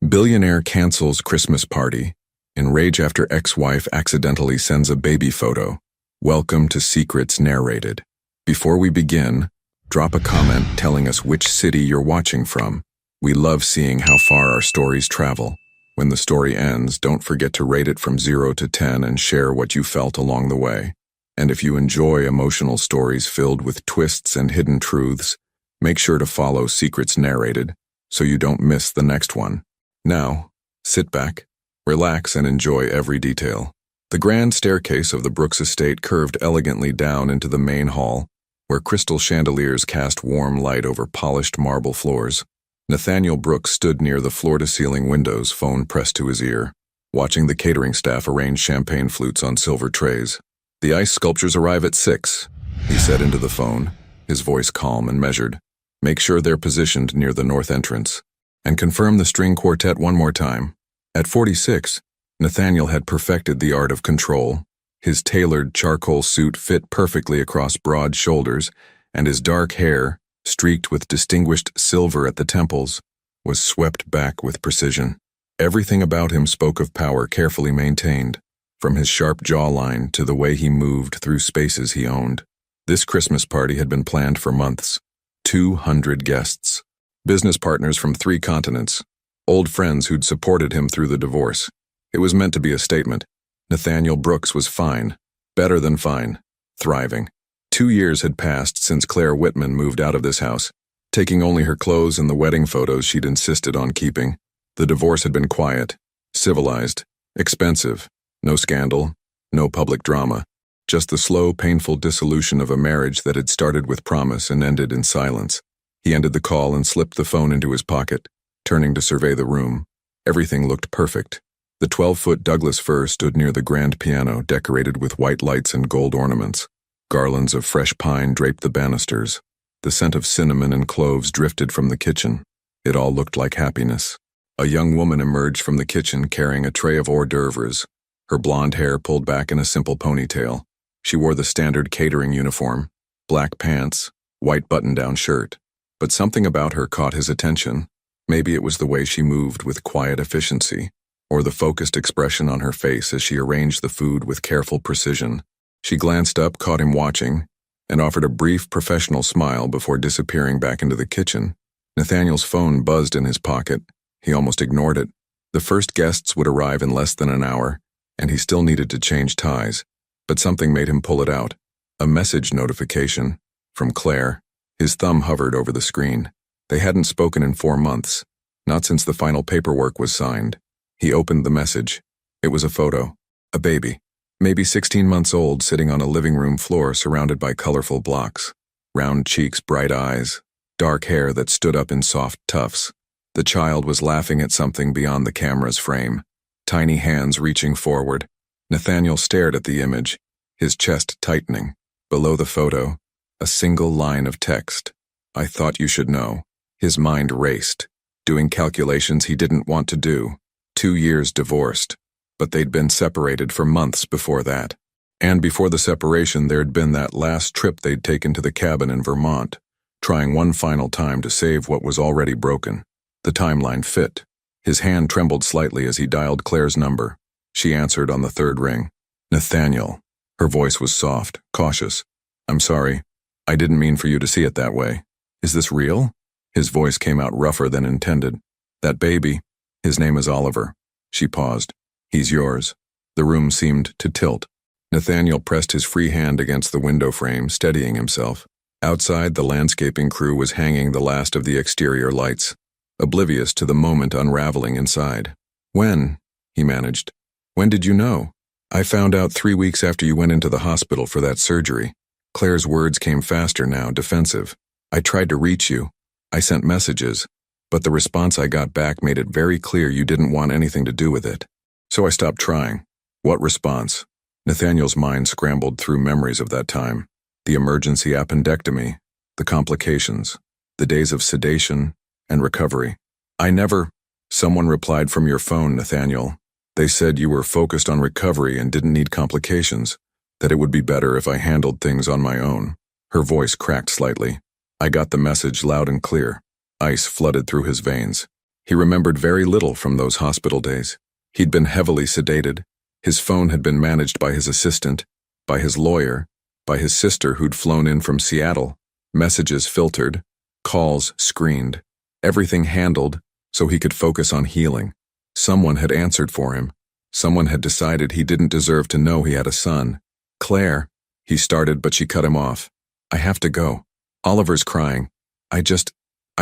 Billionaire cancels Christmas party. In rage after ex-wife accidentally sends a baby photo. Welcome to Secrets Narrated. Before we begin, drop a comment telling us which city you're watching from. We love seeing how far our stories travel. When the story ends, don't forget to rate it from 0 to 10 and share what you felt along the way. And if you enjoy emotional stories filled with twists and hidden truths, make sure to follow Secrets Narrated so you don't miss the next one. Now, sit back, relax, and enjoy every detail. The grand staircase of the Brooks estate curved elegantly down into the main hall, where crystal chandeliers cast warm light over polished marble floors. Nathaniel Brooks stood near the floor-to-ceiling windows, phone pressed to his ear, watching the catering staff arrange champagne flutes on silver trays. "The ice sculptures arrive at 6, he said into the phone, his voice calm and measured. "Make sure they're positioned near the north entrance. And confirm the string quartet one more time." At 46, Nathaniel had perfected the art of control. His tailored charcoal suit fit perfectly across broad shoulders, and his dark hair, streaked with distinguished silver at the temples, was swept back with precision. Everything about him spoke of power carefully maintained, from his sharp jawline to the way he moved through spaces he owned. This Christmas party had been planned for months. 200 guests. Business partners from 3 continents, old friends who'd supported him through the divorce. It was meant to be a statement. Nathaniel Brooks was fine, better than fine, thriving. 2 years had passed since Claire Whitman moved out of this house, taking only her clothes and the wedding photos she'd insisted on keeping. The divorce had been quiet, civilized, expensive, no scandal, no public drama, just the slow, painful dissolution of a marriage that had started with promise and ended in silence. He ended the call and slipped the phone into his pocket, turning to survey the room. Everything looked perfect. The 12-foot Douglas fir stood near the grand piano, decorated with white lights and gold ornaments. Garlands of fresh pine draped the banisters. The scent of cinnamon and cloves drifted from the kitchen. It all looked like happiness. A young woman emerged from the kitchen carrying a tray of hors d'oeuvres, her blonde hair pulled back in a simple ponytail. She wore the standard catering uniform, black pants, white button-down shirt. But something about her caught his attention. Maybe it was the way she moved with quiet efficiency, or the focused expression on her face as she arranged the food with careful precision. She glanced up, caught him watching, and offered a brief professional smile before disappearing back into the kitchen. Nathaniel's phone buzzed in his pocket. He almost ignored it. The first guests would arrive in less than an hour, and he still needed to change ties. But something made him pull it out. A message notification from Claire. His thumb hovered over the screen. They hadn't spoken in 4 months, not since the final paperwork was signed. He opened the message. It was a photo. A baby, maybe 16 months old, sitting on a living room floor surrounded by colorful blocks. Round cheeks, bright eyes, dark hair that stood up in soft tufts. The child was laughing at something beyond the camera's frame, tiny hands reaching forward. Nathaniel stared at the image, his chest tightening. Below the photo, a single line of text. "I thought you should know." His mind raced, doing calculations he didn't want to do. 2 years divorced, but they'd been separated for months before that. And before the separation, there'd been that last trip they'd taken to the cabin in Vermont, trying one final time to save what was already broken. The timeline fit. His hand trembled slightly as he dialed Claire's number. She answered on the 3rd ring. "Nathaniel." Her voice was soft, cautious. "I'm sorry. I didn't mean for you to see it that way. Is this real?" His voice came out rougher than intended. "That baby, his name is Oliver." She paused. "He's yours." The room seemed to tilt. Nathaniel pressed his free hand against the window frame, steadying himself. Outside, the landscaping crew was hanging the last of the exterior lights, oblivious to the moment unraveling inside. "When?" he managed. "When did you know?" "I found out 3 weeks after you went into the hospital for that surgery." Claire's words came faster now, defensive. "I tried to reach you. I sent messages, but the response I got back made it very clear you didn't want anything to do with it. So I stopped trying." "What response?" Nathaniel's mind scrambled through memories of that time. The emergency appendectomy, the complications, the days of sedation and recovery. "I never—" "Someone replied from your phone, Nathaniel. They said you were focused on recovery and didn't need complications, that it would be better if I handled things on my own." Her voice cracked slightly. "I got the message loud and clear." Ice flooded through his veins. He remembered very little from those hospital days. He'd been heavily sedated. His phone had been managed by his assistant, by his lawyer, by his sister who'd flown in from Seattle. Messages filtered, calls screened, everything handled so he could focus on healing. Someone had answered for him. Someone had decided he didn't deserve to know he had a son. Claire, he started, but she cut him off. I have to go. Oliver's crying. I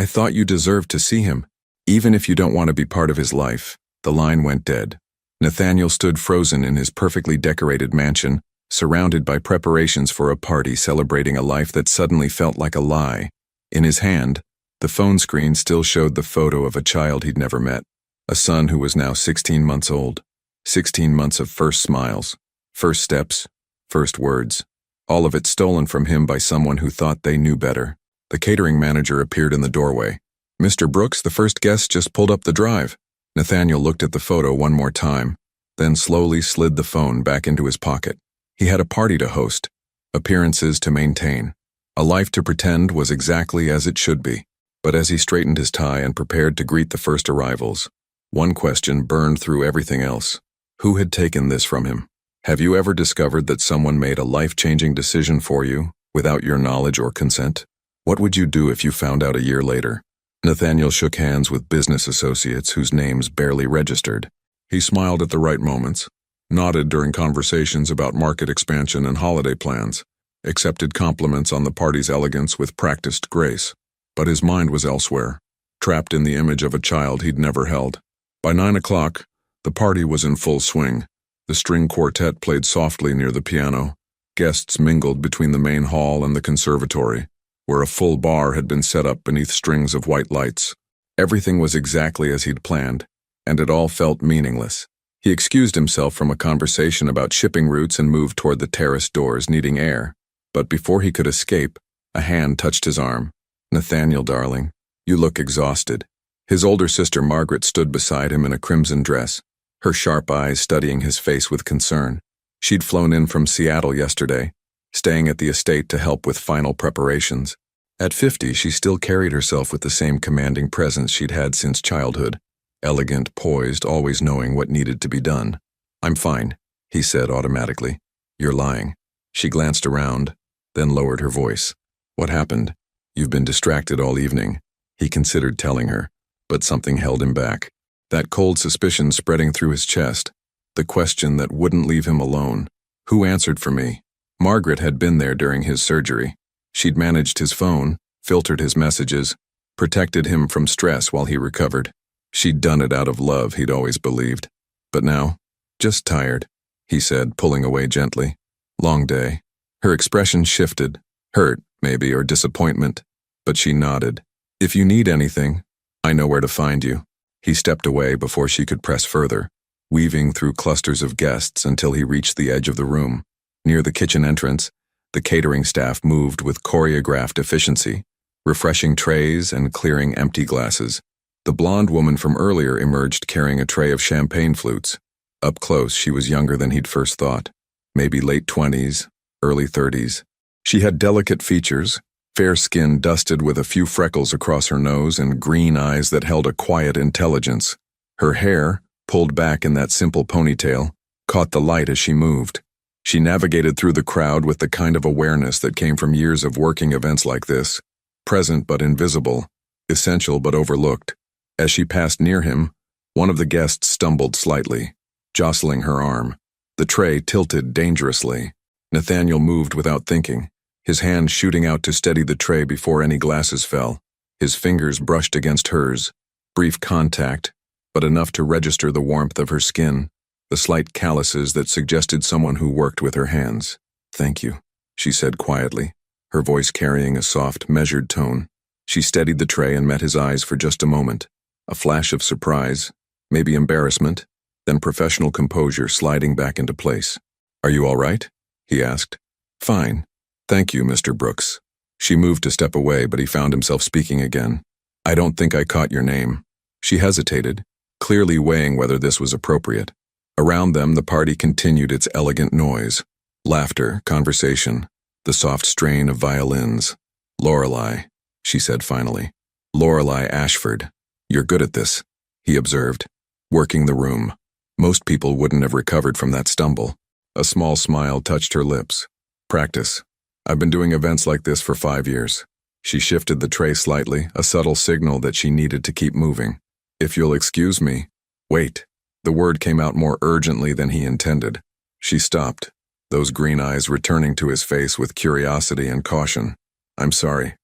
thought you deserved to see him. Even if you don't want to be part of his life. The line went dead. Nathaniel stood frozen in his perfectly decorated mansion, surrounded by preparations for a party celebrating a life that suddenly felt like a lie. In his hand, the phone screen still showed the photo of a child he'd never met, a son who was now 16 months old. 16 months of first smiles, first steps, first words, all of it stolen from him by someone who thought they knew better. The catering manager appeared in the doorway. Mr. Brooks, the first guest just pulled up the drive. Nathaniel looked at the photo one more time, then slowly slid the phone back into his pocket. He had a party to host, appearances to maintain. A life to pretend was exactly as it should be. But as he straightened his tie and prepared to greet the first arrivals, one question burned through everything else. Who had taken this from him? Have you ever discovered that someone made a life-changing decision for you without your knowledge or consent? What would you do if you found out a year later? Nathaniel shook hands with business associates whose names barely registered. He smiled at the right moments, nodded during conversations about market expansion and holiday plans, accepted compliments on the party's elegance with practiced grace. But his mind was elsewhere, trapped in the image of a child he'd never held. By 9 o'clock, the party was in full swing. The string quartet played softly near the piano. Guests mingled between the main hall and the conservatory, where a full bar had been set up beneath strings of white lights. Everything was exactly as he'd planned, and it all felt meaningless. He excused himself from a conversation about shipping routes and moved toward the terrace doors, needing air. But before he could escape, a hand touched his arm. Nathaniel, darling, you look exhausted. His older sister Margaret stood beside him in a crimson dress, her sharp eyes studying his face with concern. She'd flown in from Seattle yesterday, staying at the estate to help with final preparations. At 50, she still carried herself with the same commanding presence she'd had since childhood, elegant, poised, always knowing what needed to be done. I'm fine, he said automatically. You're lying. She glanced around, then lowered her voice. What happened? You've been distracted all evening. He considered telling her, but something held him back. That cold suspicion spreading through his chest, the question that wouldn't leave him alone. Who answered for me? Margaret had been there during his surgery. She'd managed his phone, filtered his messages, protected him from stress while he recovered. She'd done it out of love, he'd always believed. But now, just tired, he said, pulling away gently. Long day. Her expression shifted, hurt, maybe, or disappointment, but she nodded. If you need anything, I know where to find you. He stepped away before she could press further, weaving through clusters of guests until he reached the edge of the room. Near the kitchen entrance, the catering staff moved with choreographed efficiency, refreshing trays and clearing empty glasses. The blonde woman from earlier emerged carrying a tray of champagne flutes. Up close, she was younger than he'd first thought, maybe late 20s, early 30s. She had delicate features, fair skin dusted with a few freckles across her nose and green eyes that held a quiet intelligence. Her hair, pulled back in that simple ponytail, caught the light as she moved. She navigated through the crowd with the kind of awareness that came from years of working events like this, present but invisible, essential but overlooked. As she passed near him, one of the guests stumbled slightly, jostling her arm. The tray tilted dangerously. Nathaniel moved without thinking, his hand shooting out to steady the tray before any glasses fell. His fingers brushed against hers. Brief contact, but enough to register the warmth of her skin, the slight calluses that suggested someone who worked with her hands. Thank you, she said quietly, her voice carrying a soft, measured tone. She steadied the tray and met his eyes for just a moment. A flash of surprise, maybe embarrassment, then professional composure sliding back into place. Are you all right? He asked. Fine. Thank you, Mr. Brooks. She moved to step away, but he found himself speaking again. I don't think I caught your name. She hesitated, clearly weighing whether this was appropriate. Around them, the party continued its elegant noise. Laughter, conversation, the soft strain of violins. Lorelei, she said finally. Lorelei Ashford. You're good at this. he observed, working the room. Most people wouldn't have recovered from that stumble. A small smile touched her lips. Practice. I've been doing events like this for 5 years. She shifted the tray slightly, a subtle signal that she needed to keep moving. If you'll excuse me. Wait. The word came out more urgently than he intended. She stopped, those green eyes returning to his face with curiosity and caution. I'm sorry.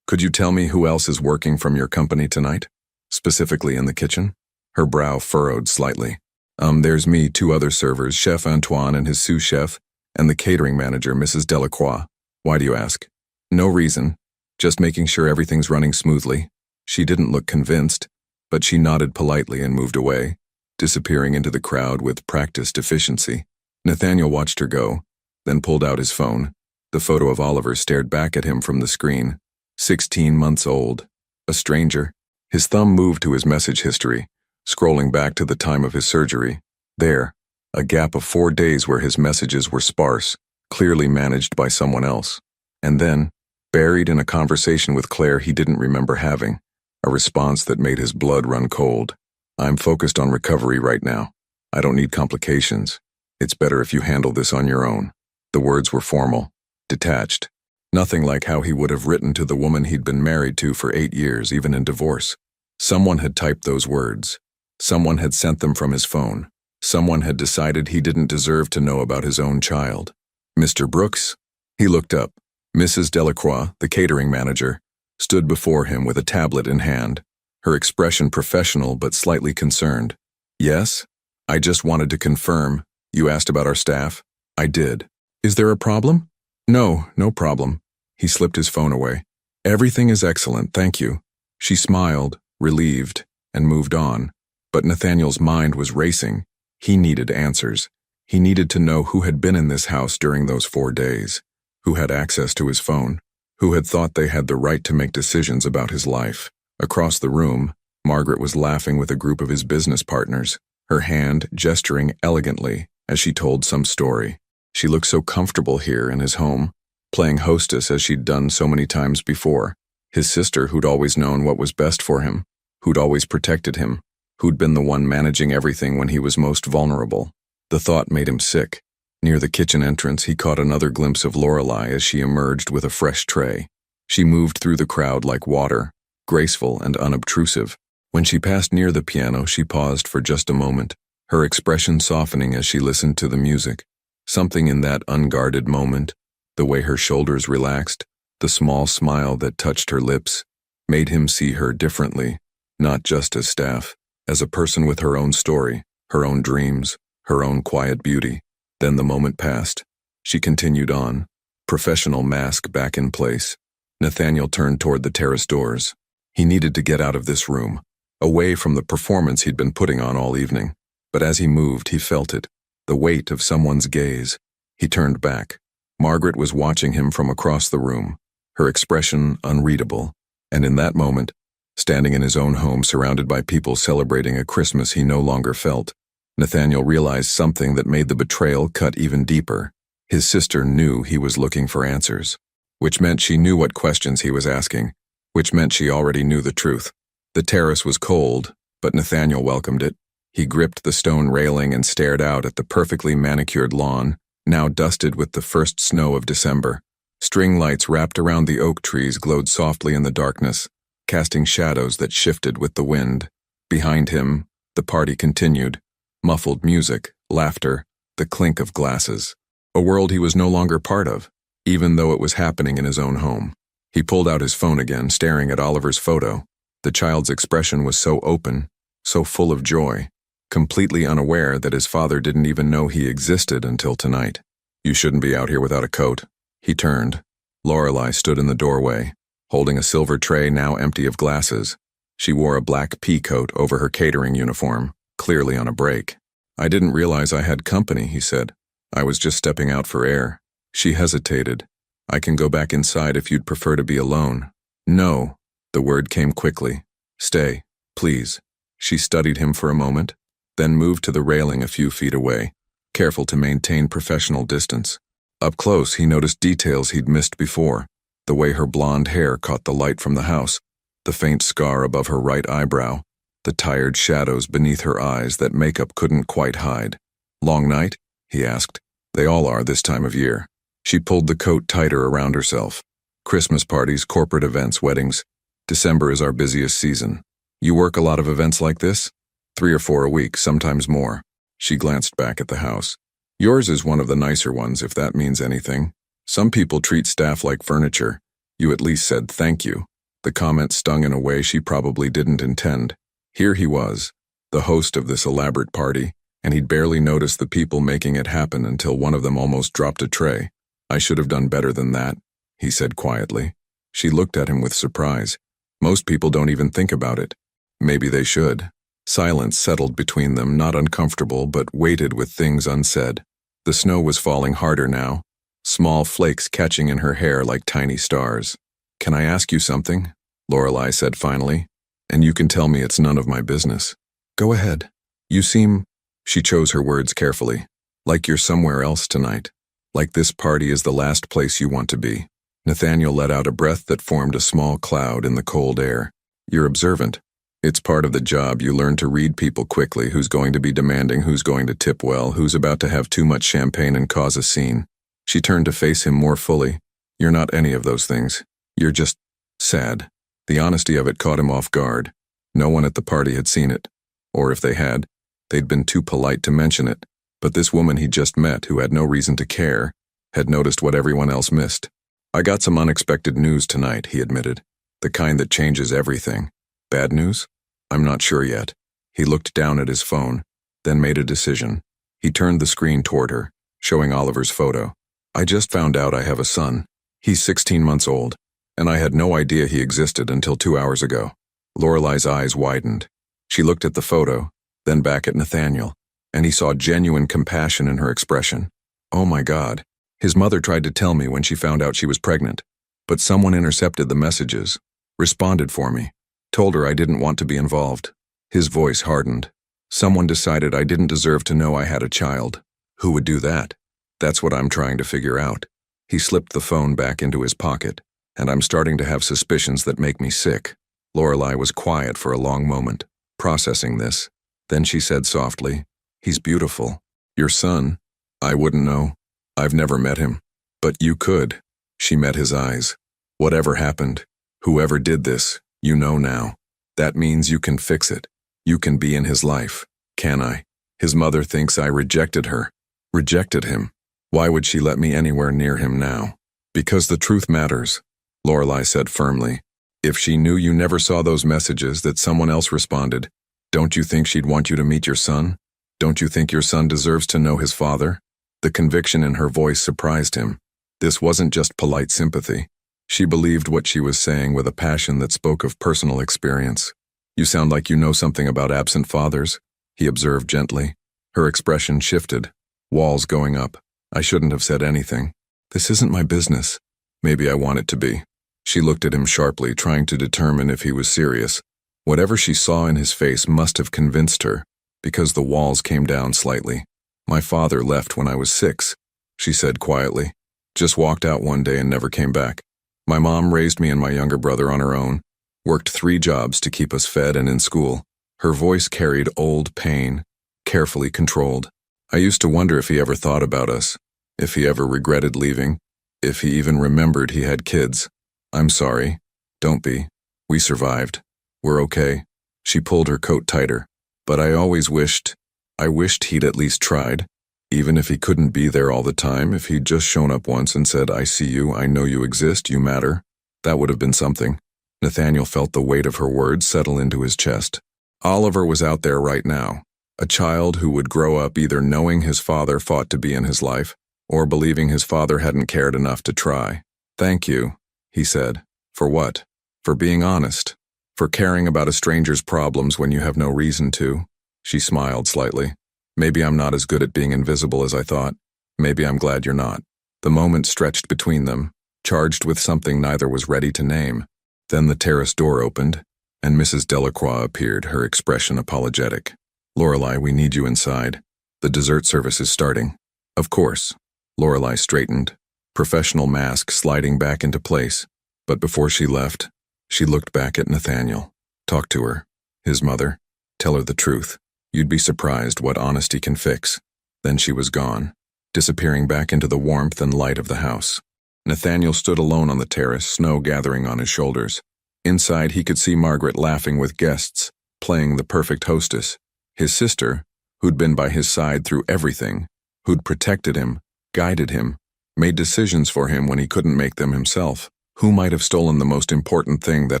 Could you tell me who else is working from your company tonight? Specifically in the kitchen? Her brow furrowed slightly. There's me, 2 other servers, Chef Antoine and his sous chef, and the catering manager, Mrs. Delacroix. Why do you ask? No reason. Just making sure everything's running smoothly. She didn't look convinced, but she nodded politely and moved away, disappearing into the crowd with practiced efficiency. Nathaniel watched her go, then pulled out his phone. The photo of Oliver stared back at him from the screen. 16 months old. A stranger. His thumb moved to his message history, scrolling back to the time of his surgery. There, a gap of 4 days where his messages were sparse, clearly managed by someone else. And then, buried in a conversation with Claire he didn't remember having, a response that made his blood run cold. I'm focused on recovery right now. I don't need complications. It's better if you handle this on your own. The words were formal, detached. Nothing like how he would have written to the woman he'd been married to for 8 years, even in divorce. Someone had typed those words. Someone had sent them from his phone. Someone had decided he didn't deserve to know about his own child. Mr. Brooks? He looked up. Mrs. Delacroix, the catering manager, stood before him with a tablet in hand, her expression professional but slightly concerned. Yes? I just wanted to confirm. You asked about our staff? I did. Is there a problem? No, no problem. He slipped his phone away. Everything is excellent, thank you. She smiled, relieved, and moved on. But Nathaniel's mind was racing. He needed answers. He needed to know who had been in this house during those 4 days, who had access to his phone, who had thought they had the right to make decisions about his life. Across the room, Margaret was laughing with a group of his business partners, her hand gesturing elegantly as she told some story. She looked so comfortable here in his home, playing hostess as she'd done so many times before. His sister, who'd always known what was best for him, who'd always protected him, who'd been the one managing everything when he was most vulnerable. The thought made him sick. Near the kitchen entrance, he caught another glimpse of Lorelei as she emerged with a fresh tray. She moved through the crowd like water, graceful and unobtrusive. When she passed near the piano, she paused for just a moment, her expression softening as she listened to the music. Something in that unguarded moment, the way her shoulders relaxed, the small smile that touched her lips, made him see her differently, not just as staff, as a person with her own story, her own dreams, her own quiet beauty. Then the moment passed. She continued on, professional mask back in place. Nathaniel turned toward the terrace doors. He needed to get out of this room, away from the performance he'd been putting on all evening. But as he moved, he felt it, the weight of someone's gaze. He turned back. Margaret was watching him from across the room, her expression unreadable. And in that moment, standing in his own home surrounded by people celebrating a Christmas he no longer felt, Nathaniel realized something that made the betrayal cut even deeper. His sister knew he was looking for answers, which meant she knew what questions he was asking, which meant she already knew the truth. The terrace was cold, but Nathaniel welcomed it. He gripped the stone railing and stared out at the perfectly manicured lawn, now dusted with the first snow of December. String lights wrapped around the oak trees glowed softly in the darkness, casting shadows that shifted with the wind. Behind him, the party continued. Muffled music, laughter, the clink of glasses. A world he was no longer part of, even though it was happening in his own home. He pulled out his phone again, staring at Oliver's photo. The child's expression was so open, so full of joy, completely unaware that his father didn't even know he existed until tonight. You shouldn't be out here without a coat. He turned. Lorelei stood in the doorway, holding a silver tray now empty of glasses. She wore a black pea coat over her catering uniform, clearly on a break. I didn't realize I had company, he said. I was just stepping out for air. She hesitated. I can go back inside if you'd prefer to be alone. No. The word came quickly. Stay, please. She studied him for a moment, then moved to the railing a few feet away, careful to maintain professional distance. Up close, he noticed details he'd missed before, the way her blonde hair caught the light from the house, the faint scar above her right eyebrow, the tired shadows beneath her eyes that makeup couldn't quite hide. "Long night?" he asked. "They all are this time of year." She pulled the coat tighter around herself. "Christmas parties, corporate events, weddings. December is our busiest season. You work a lot of events like this?" 3 or 4 a week, sometimes more. She glanced back at the house. "Yours is one of the nicer ones, if that means anything. Some people treat staff like furniture. You at least said thank you." The comment stung in a way she probably didn't intend. Here he was, the host of this elaborate party, and he'd barely noticed the people making it happen until one of them almost dropped a tray. "I should have done better than that," he said quietly. She looked at him with surprise. Most people don't even think about it. Maybe they should. Silence settled between them, not uncomfortable, but weighted with things unsaid. The snow was falling harder now, small flakes catching in her hair like tiny stars. "Can I ask you something?" Lorelei said finally. "And you can tell me it's none of my business." "Go ahead. You seem," she chose her words carefully, "like you're somewhere else tonight. Like this party is the last place you want to be." Nathaniel let out a breath that formed a small cloud in the cold air. "You're observant. It's part of the job. You learn to read people quickly, who's going to be demanding, who's going to tip well, who's about to have too much champagne and cause a scene." She turned to face him more fully. "You're not any of those things. You're just sad." The honesty of it caught him off guard. No one at the party had seen it. Or if they had, they'd been too polite to mention it. But this woman he'd just met, who had no reason to care, had noticed what everyone else missed. "I got some unexpected news tonight," he admitted. "The kind that changes everything." "Bad news?" "I'm not sure yet." He looked down at his phone, then made a decision. He turned the screen toward her, showing Oliver's photo. "I just found out I have a son. He's 16 months old, and I had no idea he existed until 2 hours ago." Lorelei's eyes widened. She looked at the photo, then back at Nathaniel, and he saw genuine compassion in her expression. "Oh my God. His mother tried to tell me when she found out she was pregnant, but someone intercepted the messages, responded for me, told her I didn't want to be involved." His voice hardened. "Someone decided I didn't deserve to know I had a child. Who would do that? That's what I'm trying to figure out." He slipped the phone back into his pocket, "And I'm starting to have suspicions that make me sick." Lorelei was quiet for a long moment, processing this. Then she said softly, "He's beautiful. Your son? I wouldn't know. I've never met him. But you could." She met his eyes. "Whatever happened, whoever did this, you know now. That means you can fix it. You can be in his life. Can I? His mother thinks I rejected her. Rejected him. Why would she let me anywhere near him now?" "Because the truth matters," Lorelei said firmly. "If she knew you never saw those messages that someone else responded, don't you think she'd want you to meet your son? Don't you think your son deserves to know his father?" The conviction in her voice surprised him. This wasn't just polite sympathy. She believed what she was saying with a passion that spoke of personal experience. "You sound like you know something about absent fathers," he observed gently. Her expression shifted, walls going up. "I shouldn't have said anything. This isn't my business." "Maybe I want it to be." She looked at him sharply, trying to determine if he was serious. Whatever she saw in his face must have convinced her, because the walls came down slightly. "My father left when I was 6, she said quietly. "Just walked out one day and never came back. My mom raised me and my younger brother on her own, worked 3 jobs to keep us fed and in school." Her voice carried old pain, carefully controlled. "I used to wonder if he ever thought about us, if he ever regretted leaving, if he even remembered he had kids. I'm sorry. Don't be. We survived. We're okay." She pulled her coat tighter. "But I wished he'd at least tried. Even if he couldn't be there all the time, if he'd just shown up once and said, 'I see you, I know you exist, you matter,' that would have been something." Nathaniel felt the weight of her words settle into his chest. Oliver was out there right now, a child who would grow up either knowing his father fought to be in his life, or believing his father hadn't cared enough to try. "Thank you," he said. "For what?" "For being honest. For caring about a stranger's problems when you have no reason to." She smiled slightly. "Maybe I'm not as good at being invisible as I thought. Maybe I'm glad you're not." The moment stretched between them, charged with something neither was ready to name. Then the terrace door opened, and Mrs. Delacroix appeared, her expression apologetic. "Lorelei, we need you inside. The dessert service is starting." "Of course." Lorelei straightened, professional mask sliding back into place. But before she left, she looked back at Nathaniel. "Talk to her." "His mother?" Tell her the truth. You'd be surprised what honesty can fix. Then she was gone, disappearing back into the warmth and light of the house. Nathaniel stood alone on the terrace, snow gathering on his shoulders. Inside, he could see Margaret laughing with guests, playing the perfect hostess. His sister, who'd been by his side through everything, who'd protected him, guided him, made decisions for him when he couldn't make them himself. Who might have stolen the most important thing that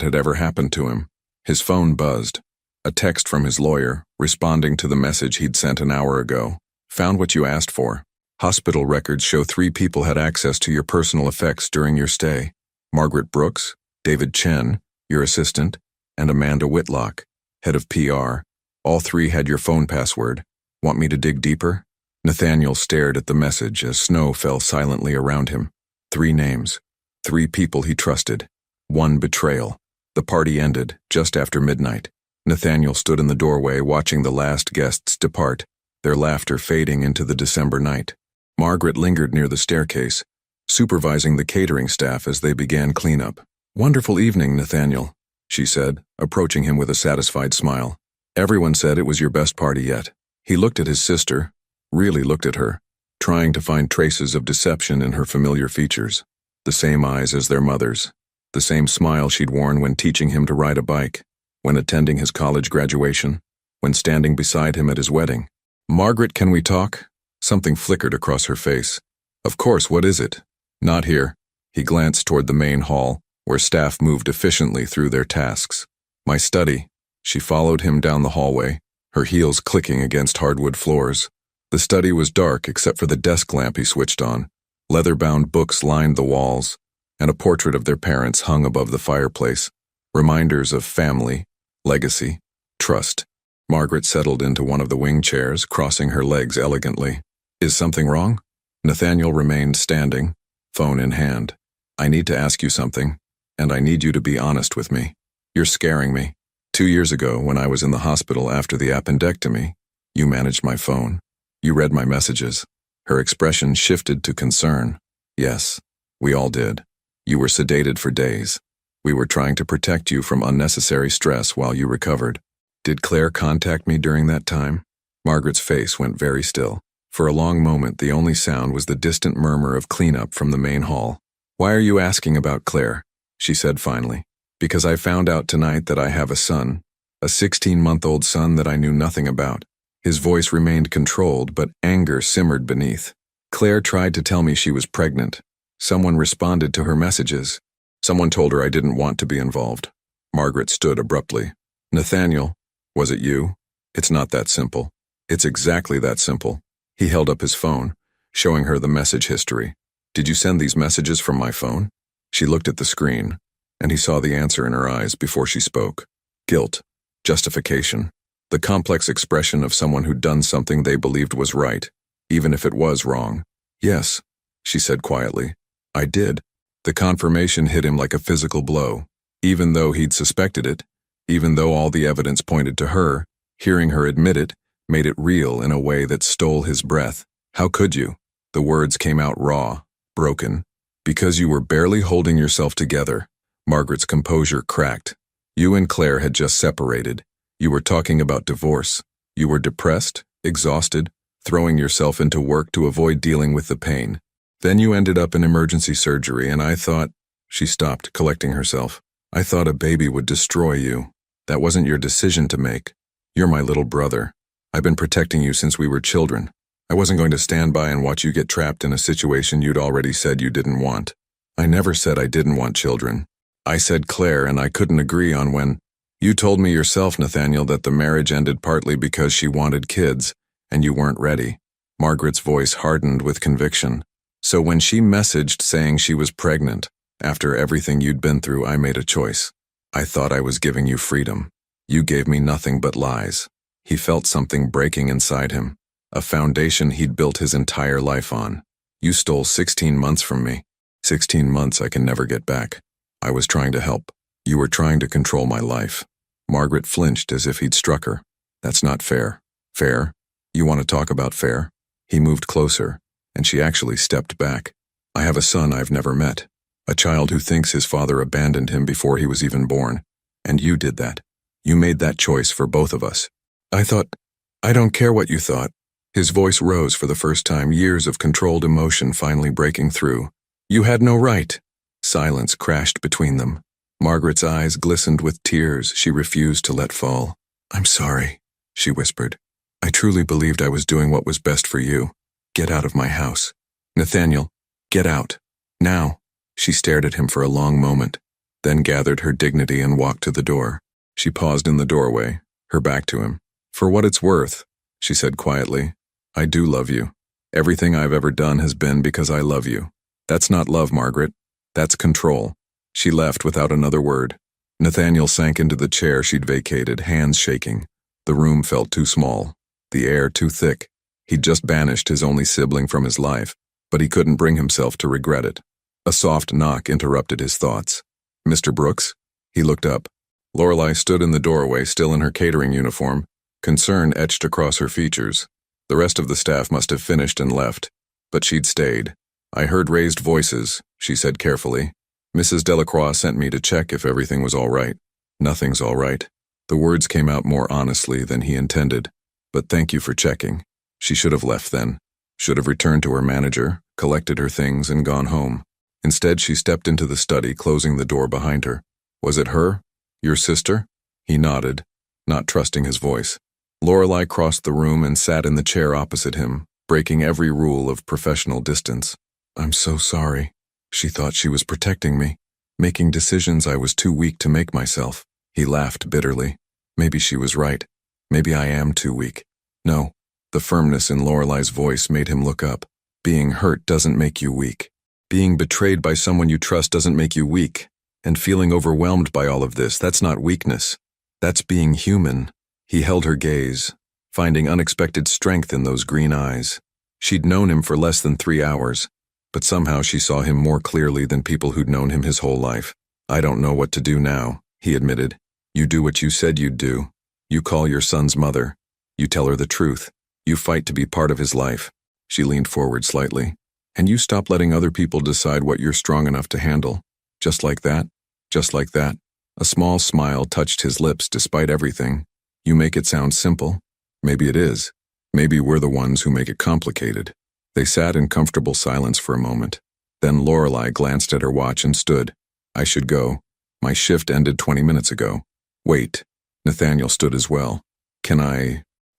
had ever happened to him? His phone buzzed. A text from his lawyer, responding to the message he'd sent an hour ago. Found what you asked for. Hospital records show 3 people had access to your personal effects during your stay. Margaret Brooks, David Chen, your assistant, and Amanda Whitlock, head of PR. All 3 had your phone password. Want me to dig deeper? Nathaniel stared at the message as snow fell silently around him. 3 names. 3 people he trusted. 1 betrayal. The party ended just after midnight. Nathaniel stood in the doorway watching the last guests depart, their laughter fading into the December night. Margaret lingered near the staircase, supervising the catering staff as they began cleanup. "Wonderful evening, Nathaniel," she said, approaching him with a satisfied smile. "Everyone said it was your best party yet." He looked at his sister, really looked at her, trying to find traces of deception in her familiar features. The same eyes as their mother's, the same smile she'd worn when teaching him to ride a bike, when attending his college graduation, when standing beside him at his wedding. "Margaret, can we talk?" Something flickered across her face. "Of course, what is it?" "Not here." He glanced toward the main hall, where staff moved efficiently through their tasks. "My study." She followed him down the hallway, her heels clicking against hardwood floors. The study was dark except for the desk lamp he switched on. Leather-bound books lined the walls, and a portrait of their parents hung above the fireplace. Reminders of family, legacy, trust. Margaret settled into one of the wing chairs, crossing her legs elegantly. "Is something wrong?" Nathaniel remained standing, phone in hand. "I need to ask you something, and I need you to be honest with me. You're scaring me. 2 years ago, when I was in the hospital after the appendectomy, you managed my phone. You read my messages." Her expression shifted to concern. "Yes, we all did. You were sedated for days. We were trying to protect you from unnecessary stress while you recovered. Did Claire contact me during that time?" Margaret's face went very still. For a long moment, the only sound was the distant murmur of cleanup from the main hall. "Why are you asking about Claire?" she said finally. "Because I found out tonight that I have a son, a 16-month-old son that I knew nothing about." His voice remained controlled, but anger simmered beneath. "Claire tried to tell me she was pregnant. Someone responded to her messages. Someone told her I didn't want to be involved." Margaret stood abruptly. "Nathaniel, was it you? It's not that simple." "It's exactly that simple." He held up his phone, showing her the message history. "Did you send these messages from my phone?" She looked at the screen, and he saw the answer in her eyes before she spoke. Guilt. Justification. The complex expression of someone who'd done something they believed was right, even if it was wrong. "Yes," she said quietly. "I did." The confirmation hit him like a physical blow. Even though he'd suspected it, even though all the evidence pointed to her, hearing her admit it made it real in a way that stole his breath. "How could you?" The words came out raw, broken. "Because you were barely holding yourself together." Margaret's composure cracked. "You and Claire had just separated. You were talking about divorce. You were depressed, exhausted, throwing yourself into work to avoid dealing with the pain. Then you ended up in emergency surgery, and I thought—" She stopped, collecting herself. "I thought a baby would destroy you. That wasn't your decision to make. You're my little brother. I've been protecting you since we were children. I wasn't going to stand by and watch you get trapped in a situation you'd already said you didn't want. I never said I didn't want children. I said Claire, and I couldn't agree on when. You told me yourself, Nathaniel, that the marriage ended partly because she wanted kids, and you weren't ready." Margaret's voice hardened with conviction. "So when she messaged saying she was pregnant, after everything you'd been through, I made a choice. I thought I was giving you freedom. You gave me nothing but lies." He felt something breaking inside him, a foundation he'd built his entire life on. "You stole 16 months from me. 16 months I can never get back. I was trying to help. You were trying to control my life." Margaret flinched as if he'd struck her. "That's not fair." "Fair? You want to talk about fair?" He moved closer, and she actually stepped back. "I have a son I've never met. A child who thinks his father abandoned him before he was even born. And you did that. You made that choice for both of us. I don't care what you thought. His voice rose for the first time, years of controlled emotion finally breaking through. You had no right. Silence crashed between them. Margaret's eyes glistened with tears she refused to let fall. I'm sorry, she whispered. I truly believed I was doing what was best for you. Get out of my house. Nathaniel, get out. Now. She stared at him for a long moment, then gathered her dignity and walked to the door. She paused in the doorway, her back to him. For what it's worth, she said quietly, I do love you. Everything I've ever done has been because I love you. That's not love, Margaret. That's control. She left without another word. Nathaniel sank into the chair she'd vacated, hands shaking. The room felt too small, the air too thick. He'd just banished his only sibling from his life, but he couldn't bring himself to regret it. A soft knock interrupted his thoughts. Mr. Brooks? He looked up. Lorelei stood in the doorway, still in her catering uniform, concern etched across her features. The rest of the staff must have finished and left, but she'd stayed. I heard raised voices, she said carefully. Mrs. Delacroix sent me to check if everything was all right. Nothing's all right. The words came out more honestly than he intended. But thank you for checking. She should have left then. Should have returned to her manager, collected her things, and gone home. Instead, she stepped into the study, closing the door behind her. Was it her? Your sister? He nodded, not trusting his voice. Lorelei crossed the room and sat in the chair opposite him, breaking every rule of professional distance. I'm so sorry. She thought she was protecting me, making decisions I was too weak to make myself. He laughed bitterly. Maybe she was right. Maybe I am too weak. No. The firmness in Lorelei's voice made him look up. Being hurt doesn't make you weak. Being betrayed by someone you trust doesn't make you weak. And feeling overwhelmed by all of this, that's not weakness. That's being human. He held her gaze, finding unexpected strength in those green eyes. She'd known him for less than 3 hours, but somehow she saw him more clearly than people who'd known him his whole life. I don't know what to do now, he admitted. You do what you said you'd do. You call your son's mother. You tell her the truth. You fight to be part of his life. She leaned forward slightly. And you stop letting other people decide what you're strong enough to handle. Just like that. Just like that. A small smile touched his lips despite everything. You make it sound simple. Maybe it is. Maybe we're the ones who make it complicated. They sat in comfortable silence for a moment. Then Lorelei glanced at her watch and stood. I should go. My shift ended 20 minutes ago. Wait. Nathaniel stood as well.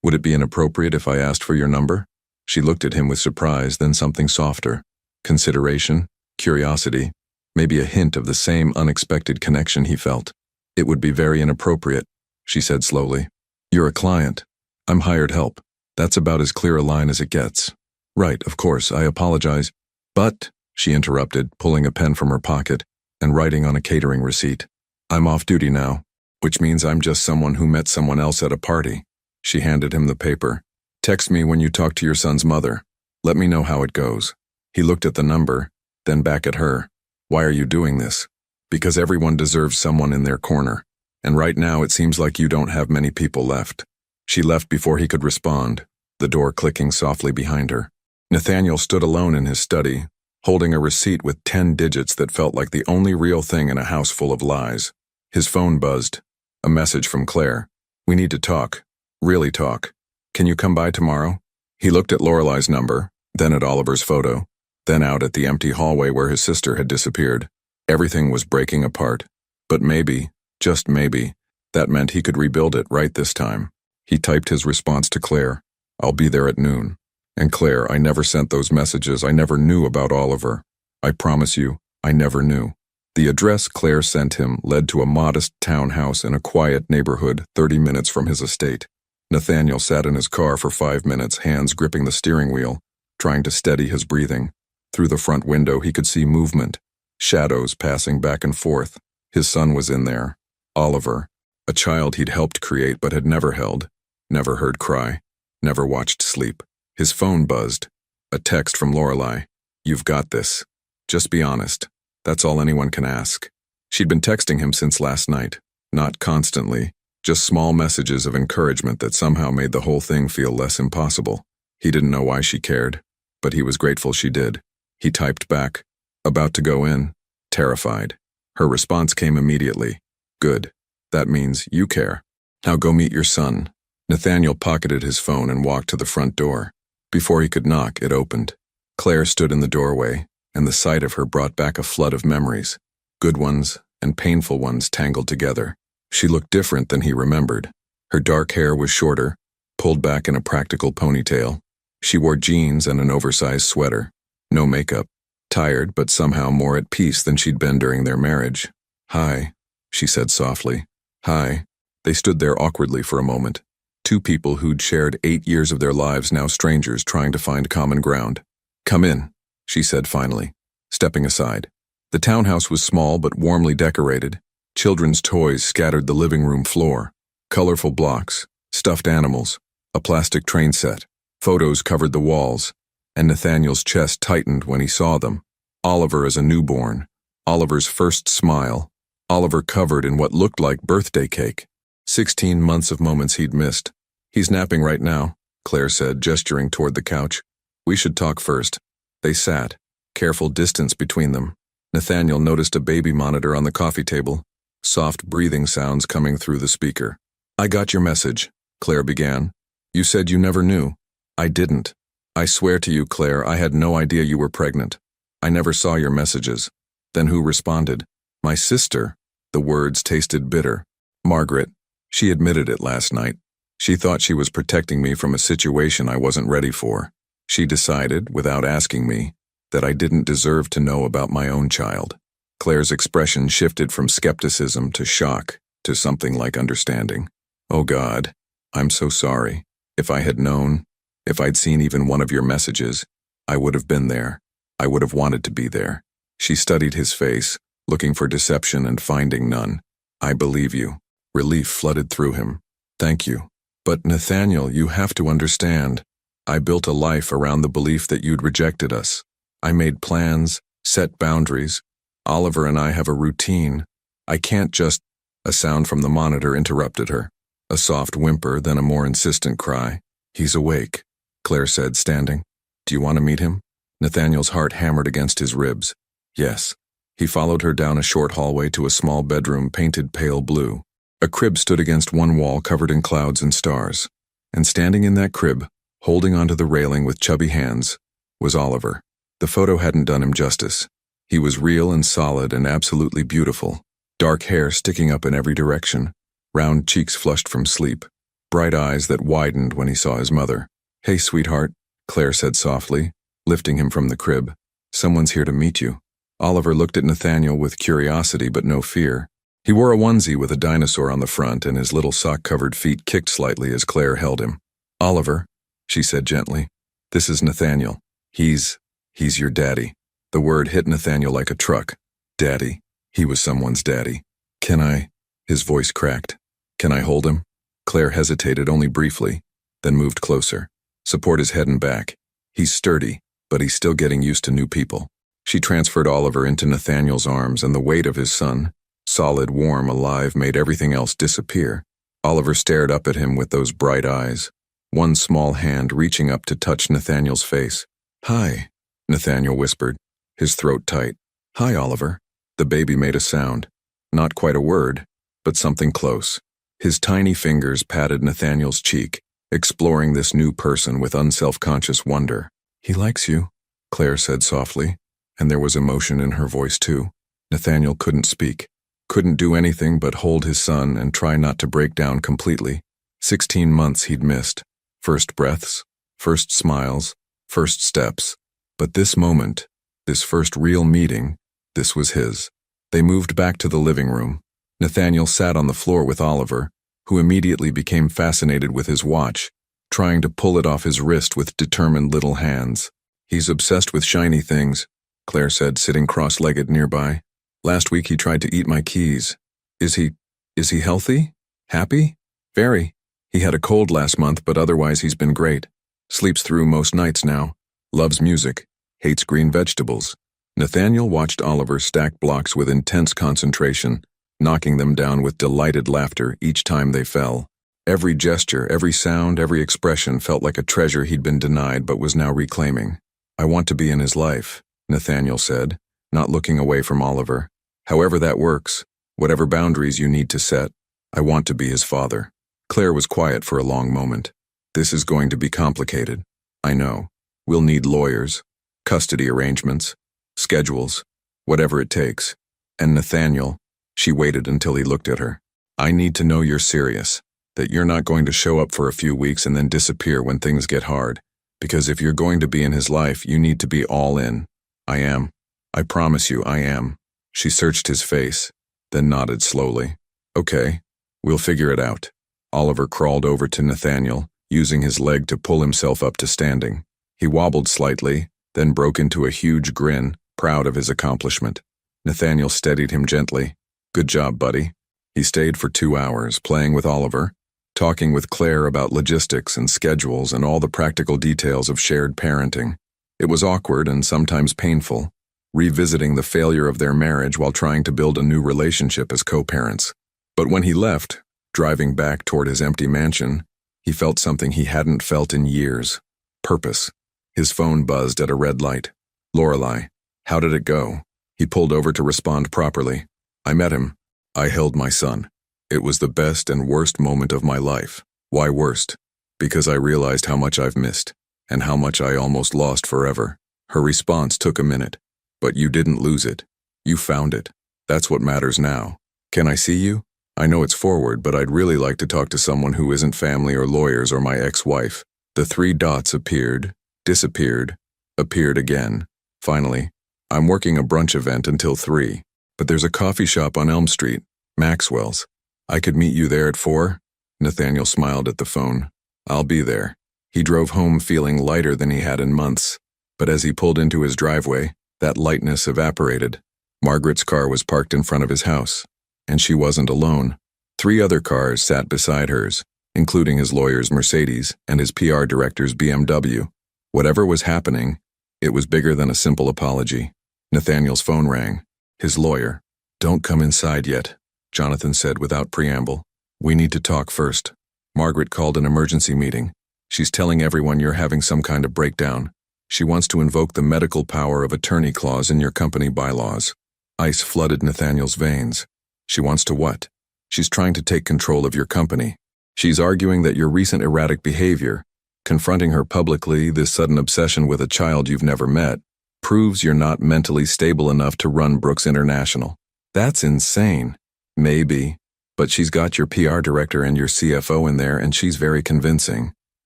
Would it be inappropriate if I asked for your number? She looked at him with surprise, then something softer. Consideration, curiosity, maybe a hint of the same unexpected connection he felt. It would be very inappropriate, she said slowly. You're a client. I'm hired help. That's about as clear a line as it gets. Right, of course, I apologize. But, she interrupted, pulling a pen from her pocket and writing on a catering receipt. I'm off duty now, which means I'm just someone who met someone else at a party. She handed him the paper. Text me when you talk to your son's mother. Let me know how it goes. He looked at the number, then back at her. Why are you doing this? Because everyone deserves someone in their corner. And right now it seems like you don't have many people left. She left before he could respond, the door clicking softly behind her. Nathaniel stood alone in his study, holding a receipt with 10 digits that felt like the only real thing in a house full of lies. His phone buzzed. A message from Claire. We need to talk. Really talk. Can you come by tomorrow? He looked at Lorelei's number, then at Oliver's photo, then out at the empty hallway where his sister had disappeared. Everything was breaking apart. But maybe, just maybe, that meant he could rebuild it right this time. He typed his response to Claire. I'll be there at noon. And Claire, I never sent those messages. I never knew about Oliver. I promise you, I never knew. The address Claire sent him led to a modest townhouse in a quiet neighborhood 30 minutes from his estate. Nathaniel sat in his car for 5 minutes, hands gripping the steering wheel, trying to steady his breathing. Through the front window he could see movement, shadows passing back and forth. His son was in there. Oliver, a child he'd helped create but had never held, never heard cry, never watched sleep. His phone buzzed. A text from Lorelei. You've got this. Just be honest. That's all anyone can ask. She'd been texting him since last night. Not constantly, just small messages of encouragement that somehow made the whole thing feel less impossible. He didn't know why she cared, but he was grateful she did. He typed back, about to go in, terrified. Her response came immediately. Good. That means you care. Now go meet your son. Nathaniel pocketed his phone and walked to the front door. Before he could knock, it opened. Claire stood in the doorway, and the sight of her brought back a flood of memories, good ones and painful ones tangled together. She looked different than he remembered. Her dark hair was shorter, pulled back in a practical ponytail. She wore jeans and an oversized sweater. No makeup. Tired, but somehow more at peace than she'd been during their marriage. "Hi," she said softly. "Hi." They stood there awkwardly for a moment. Two people who'd shared 8 years of their lives, now strangers trying to find common ground. "Come in," she said finally, stepping aside. The townhouse was small but warmly decorated. Children's toys scattered the living room floor. Colorful blocks, stuffed animals, a plastic train set. Photos covered the walls, and Nathaniel's chest tightened when he saw them. Oliver as a newborn, Oliver's first smile, Oliver covered in what looked like birthday cake. 16 months of moments he'd missed. "He's napping right now," Claire said, gesturing toward the couch. "We should talk first." They sat, careful distance between them. Nathaniel noticed a baby monitor on the coffee table, soft breathing sounds coming through the speaker. "I got your message," Claire began. "You said you never knew." "I didn't. I swear to you, Claire, I had no idea you were pregnant. I never saw your messages." "Then who responded?" "My sister." The words tasted bitter. "Margaret. She admitted it last night. She thought she was protecting me from a situation I wasn't ready for. She decided, without asking me, that I didn't deserve to know about my own child." Claire's expression shifted from skepticism to shock, to something like understanding. "Oh God, I'm so sorry. If I had known, if I'd seen even one of your messages, I would have been there. I would have wanted to be there." She studied his face, looking for deception and finding none. "I believe you." Relief flooded through him. "Thank you. But Nathaniel, you have to understand. I built a life around the belief that you'd rejected us. I made plans, set boundaries. Oliver and I have a routine. I can't just—" A sound from the monitor interrupted her. A soft whimper, then a more insistent cry. "He's awake," Claire said, standing. "Do you want to meet him?" Nathaniel's heart hammered against his ribs. "Yes." He followed her down a short hallway to a small bedroom painted pale blue. A crib stood against one wall covered in clouds and stars. And standing in that crib, holding onto the railing with chubby hands, was Oliver. The photo hadn't done him justice. He was real and solid and absolutely beautiful. Dark hair sticking up in every direction, round cheeks flushed from sleep, bright eyes that widened when he saw his mother. "Hey, sweetheart," Claire said softly, lifting him from the crib. "Someone's here to meet you." Oliver looked at Nathaniel with curiosity but no fear. He wore a onesie with a dinosaur on the front, and his little sock-covered feet kicked slightly as Claire held him. "Oliver," she said gently, "this is Nathaniel. He's your daddy." The word hit Nathaniel like a truck. Daddy. He was someone's daddy. "Can I?" His voice cracked. "Can I hold him?" Claire hesitated only briefly, then moved closer. "Support his head and back. He's sturdy, but he's still getting used to new people." She transferred Oliver into Nathaniel's arms, and the weight of his son, solid, warm, alive, made everything else disappear. Oliver stared up at him with those bright eyes, one small hand reaching up to touch Nathaniel's face. "Hi," Nathaniel whispered, his throat tight. "Hi, Oliver." The baby made a sound. Not quite a word, but something close. His tiny fingers patted Nathaniel's cheek, exploring this new person with unself-conscious wonder. "He likes you," Claire said softly, and there was emotion in her voice too. Nathaniel couldn't speak, couldn't do anything but hold his son and try not to break down completely. 16 months he'd missed. First breaths, first smiles, first steps. But this moment, this first real meeting, this was his. They moved back to the living room. Nathaniel sat on the floor with Oliver, who immediately became fascinated with his watch, trying to pull it off his wrist with determined little hands. "He's obsessed with shiny things," Claire said, sitting cross-legged nearby. "Last week he tried to eat my keys. Is he healthy? Happy?" "Very. He had a cold last month, but otherwise he's been great. Sleeps through most nights now. Loves music. Hates green vegetables." Nathaniel watched Oliver stack blocks with intense concentration, knocking them down with delighted laughter each time they fell. Every gesture, every sound, every expression felt like a treasure he'd been denied but was now reclaiming. "I want to be in his life," Nathaniel said, not looking away from Oliver. "However that works, whatever boundaries you need to set, I want to be his father." Claire was quiet for a long moment. This is going to be complicated. I know. We'll need lawyers, custody arrangements, schedules, whatever it takes. And Nathaniel, she waited until he looked at her. I need to know you're serious, that you're not going to show up for a few weeks and then disappear when things get hard. Because if you're going to be in his life, you need to be all in. I am. I promise you, I am. She searched his face, then nodded slowly. Okay, we'll figure it out. Oliver crawled over to Nathaniel, using his leg to pull himself up to standing. He wobbled slightly, then broke into a huge grin, proud of his accomplishment. Nathaniel steadied him gently. Good job, buddy. He stayed for 2 hours, playing with Oliver, talking with Claire about logistics and schedules and all the practical details of shared parenting. It was awkward and sometimes painful, revisiting the failure of their marriage while trying to build a new relationship as co-parents. But when he left, driving back toward his empty mansion, he felt something he hadn't felt in years. Purpose. His phone buzzed at a red light. Lorelei. How did it go? He pulled over to respond properly. I met him. I held my son. It was the best and worst moment of my life. Why worst? Because I realized how much I've missed, and how much I almost lost forever. Her response took a minute. But you didn't lose it. You found it. That's what matters now. Can I see you? I know it's forward, but I'd really like to talk to someone who isn't family or lawyers or my ex-wife. The 3 dots appeared, disappeared, appeared again. Finally, I'm working a brunch event until 3, but there's a coffee shop on Elm Street, Maxwell's. I could meet you there at 4? Nathaniel smiled at the phone. I'll be there. He drove home feeling lighter than he had in months, but as he pulled into his driveway, that lightness evaporated. Margaret's car was parked in front of his house, and she wasn't alone. 3 other cars sat beside hers, including his lawyer's Mercedes and his PR director's BMW. Whatever was happening, it was bigger than a simple apology. Nathaniel's phone rang. His lawyer. Don't come inside yet, Jonathan said without preamble. We need to talk first. Margaret called an emergency meeting. She's telling everyone you're having some kind of breakdown. She wants to invoke the medical power of attorney clause in your company bylaws. Ice flooded Nathaniel's veins. She wants to what? She's trying to take control of your company. She's arguing that your recent erratic behavior, confronting her publicly, this sudden obsession with a child you've never met, proves you're not mentally stable enough to run Brooks International. That's insane. Maybe. But she's got your PR director and your CFO in there, and she's very convincing.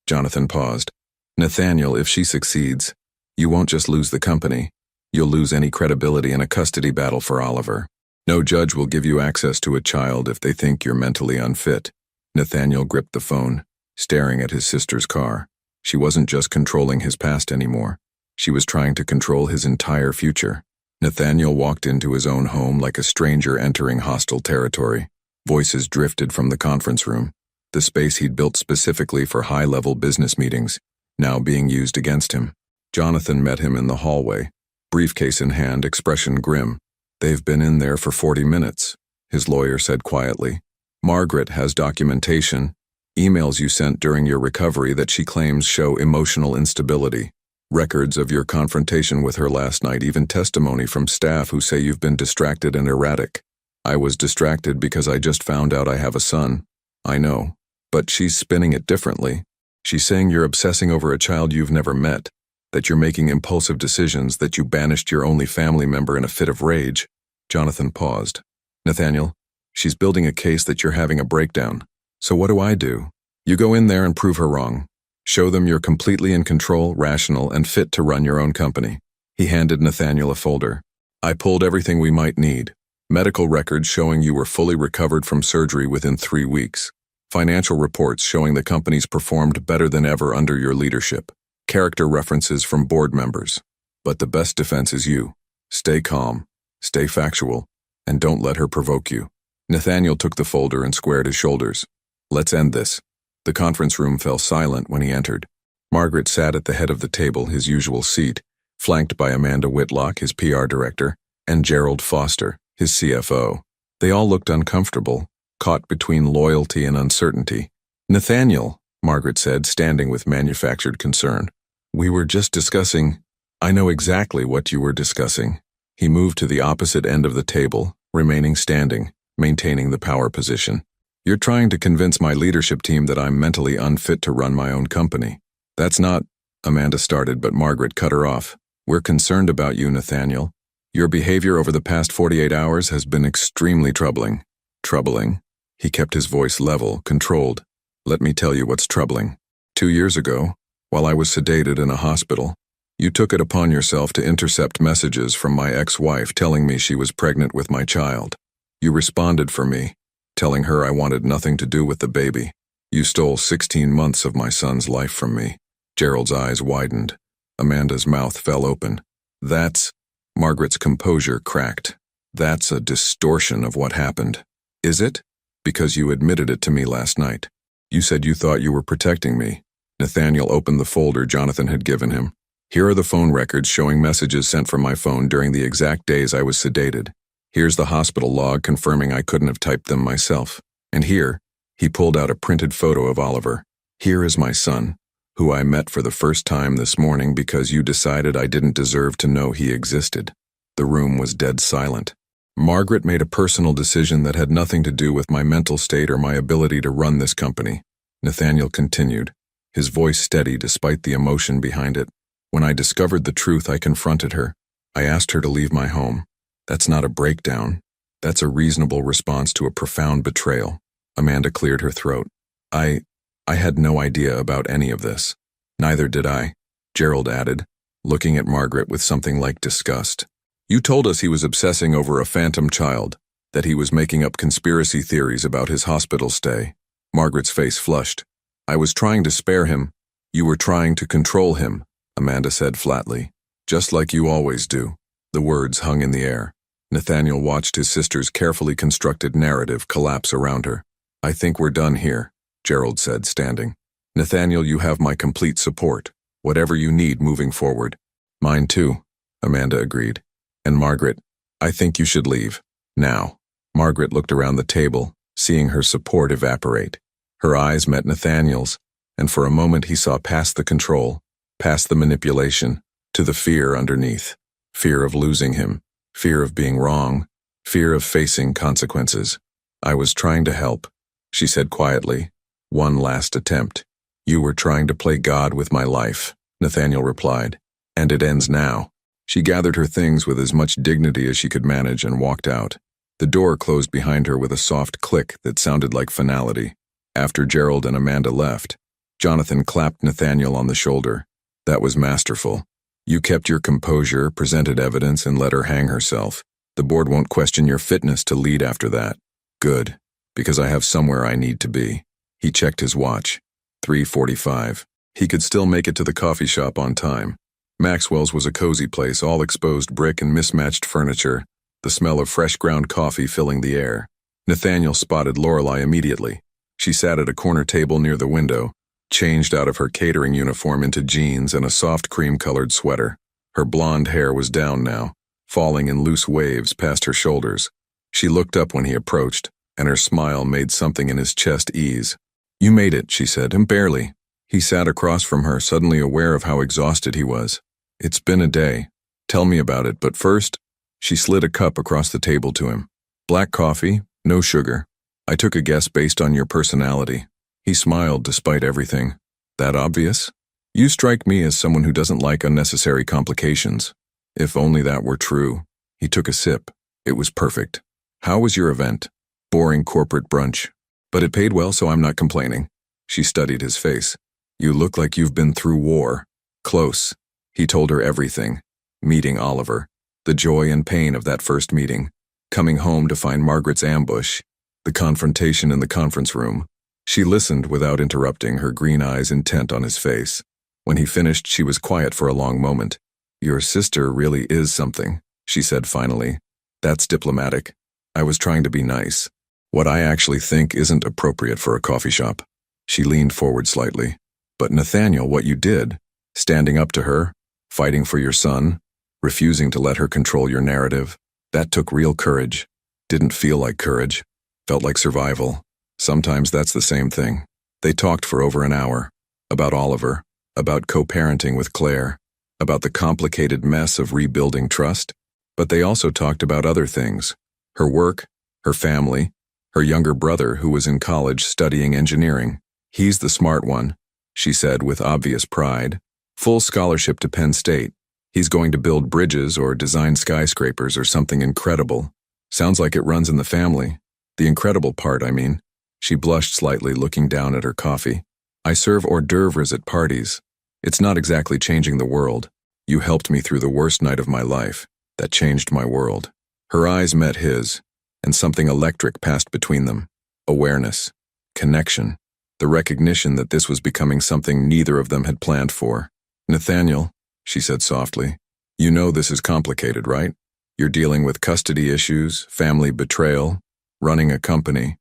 Jonathan paused. Nathaniel, if she succeeds, you won't just lose the company. You'll lose any credibility in a custody battle for Oliver. No judge will give you access to a child if they think you're mentally unfit. Nathaniel gripped the phone, staring at his sister's car. She wasn't just controlling his past anymore. She was trying to control his entire future. Nathaniel walked into his own home like a stranger entering hostile territory. Voices drifted from the conference room, the space he'd built specifically for high-level business meetings, now being used against him. Jonathan met him in the hallway, briefcase in hand, expression grim. They've been in there for 40 minutes, his lawyer said quietly. Margaret has documentation, emails you sent during your recovery that she claims show emotional instability, records of your confrontation with her last night, even testimony from staff who say you've been distracted and erratic. I was distracted because I just found out I have a son. I know, but she's spinning it differently. She's saying you're obsessing over a child you've never met, that you're making impulsive decisions, that you banished your only family member in a fit of rage. Jonathan paused. Nathaniel, she's building a case that you're having a breakdown. So what do? You go in there and prove her wrong. Show them you're completely in control, rational, and fit to run your own company. He handed Nathaniel a folder. I pulled everything we might need. Medical records showing you were fully recovered from surgery within 3 weeks. Financial reports showing the company's performed better than ever under your leadership. Character references from board members. But the best defense is you. Stay calm, stay factual, and don't let her provoke you. Nathaniel took the folder and squared his shoulders. Let's end this. The conference room fell silent when he entered. Margaret sat at the head of the table, his usual seat, flanked by Amanda Whitlock, his PR director, and Gerald Foster, his CFO. They all looked uncomfortable, caught between loyalty and uncertainty. Nathaniel, Margaret said, standing with manufactured concern. We were just discussing. I know exactly what you were discussing. He moved to the opposite end of the table, remaining standing, maintaining the power position. You're trying to convince my leadership team that I'm mentally unfit to run my own company. That's not, Amanda started, but Margaret cut her off. We're concerned about you, Nathaniel. Your behavior over the past 48 hours has been extremely troubling. Troubling? He kept his voice level, controlled. Let me tell you what's troubling. 2 years ago, while I was sedated in a hospital, you took it upon yourself to intercept messages from my ex-wife telling me she was pregnant with my child. You responded for me, telling her I wanted nothing to do with the baby. You stole 16 months of my son's life from me. Gerald's eyes widened. Amanda's mouth fell open. Margaret's composure cracked. That's a distortion of what happened. Is it? Because you admitted it to me last night. You said you thought you were protecting me. Nathaniel opened the folder Jonathan had given him. Here are the phone records showing messages sent from my phone during the exact days I was sedated. Here's the hospital log confirming I couldn't have typed them myself. And here, he pulled out a printed photo of Oliver. Here is my son, who I met for the first time this morning because you decided I didn't deserve to know he existed. The room was dead silent. Margaret made a personal decision that had nothing to do with my mental state or my ability to run this company. Nathaniel continued, his voice steady despite the emotion behind it. When I discovered the truth, I confronted her. I asked her to leave my home. That's not a breakdown. That's a reasonable response to a profound betrayal. Amanda cleared her throat. I had no idea about any of this. Neither did I, Gerald added, looking at Margaret with something like disgust. You told us he was obsessing over a phantom child, that he was making up conspiracy theories about his hospital stay. Margaret's face flushed. I was trying to spare him. You were trying to control him, Amanda said flatly. Just like you always do. The words hung in the air. Nathaniel watched his sister's carefully constructed narrative collapse around her. I think we're done here, Gerald said, standing. Nathaniel, you have my complete support. Whatever you need moving forward. Mine too, Amanda agreed. And Margaret, I think you should leave. Now. Margaret looked around the table, seeing her support evaporate. Her eyes met Nathaniel's, and for a moment he saw past the control, past the manipulation, to the fear underneath. Fear of losing him, fear of being wrong, fear of facing consequences. I was trying to help, she said quietly. One last attempt. You were trying to play God with my life, Nathaniel replied. And it ends now. She gathered her things with as much dignity as she could manage and walked out. The door closed behind her with a soft click that sounded like finality. After Gerald and Amanda left, Jonathan clapped Nathaniel on the shoulder. That was masterful. You kept your composure, presented evidence, and let her hang herself. The board won't question your fitness to lead after that. Good, because I have somewhere I need to be. He checked his watch. 3:45. He could still make it to the coffee shop on time. Maxwell's was a cozy place, all exposed brick and mismatched furniture, the smell of fresh ground coffee filling the air. Nathaniel spotted Lorelei immediately. She sat at a corner table near the window, changed out of her catering uniform into jeans and a soft cream-colored sweater. Her blonde hair was down now, falling in loose waves past her shoulders. She looked up when he approached, and her smile made something in his chest ease. You made it, she said, and barely. He sat across from her, suddenly aware of how exhausted he was. It's been a day. Tell me about it, but first, she slid a cup across the table to him. Black coffee, no sugar. I took a guess based on your personality. He smiled despite everything. That obvious? You strike me as someone who doesn't like unnecessary complications. If only that were true. He took a sip. It was perfect. How was your event? Boring corporate brunch. But it paid well, so I'm not complaining. She studied his face. You look like you've been through war. Close. He told her everything. Meeting Oliver. The joy and pain of that first meeting. Coming home to find Margaret's ambush. The confrontation in the conference room. She listened without interrupting, her green eyes intent on his face. When he finished, she was quiet for a long moment. Your sister really is something, she said finally. That's diplomatic. I was trying to be nice. What I actually think isn't appropriate for a coffee shop. She leaned forward slightly. But Nathaniel, what you did, standing up to her, fighting for your son, refusing to let her control your narrative, that took real courage. Didn't feel like courage. Felt like survival. Sometimes that's the same thing. They talked for over an hour. About Oliver, about co-parenting with Claire, about the complicated mess of rebuilding trust. But they also talked about other things. Her work, her family, Her younger brother, who was in college studying engineering. He's the smart one, she said with obvious pride. Full scholarship to Penn State. He's going to build bridges or design skyscrapers or something incredible. Sounds like it runs in the family. The incredible part, I mean. She blushed slightly, looking down at her coffee. I serve hors d'oeuvres at parties. It's not exactly changing the world. You helped me through the worst night of my life. That changed my world. Her eyes met his, and something electric passed between them. Awareness. Connection. The recognition that this was becoming something neither of them had planned for. Nathaniel, she said softly, you know this is complicated, right? You're dealing with custody issues, family betrayal, running a company.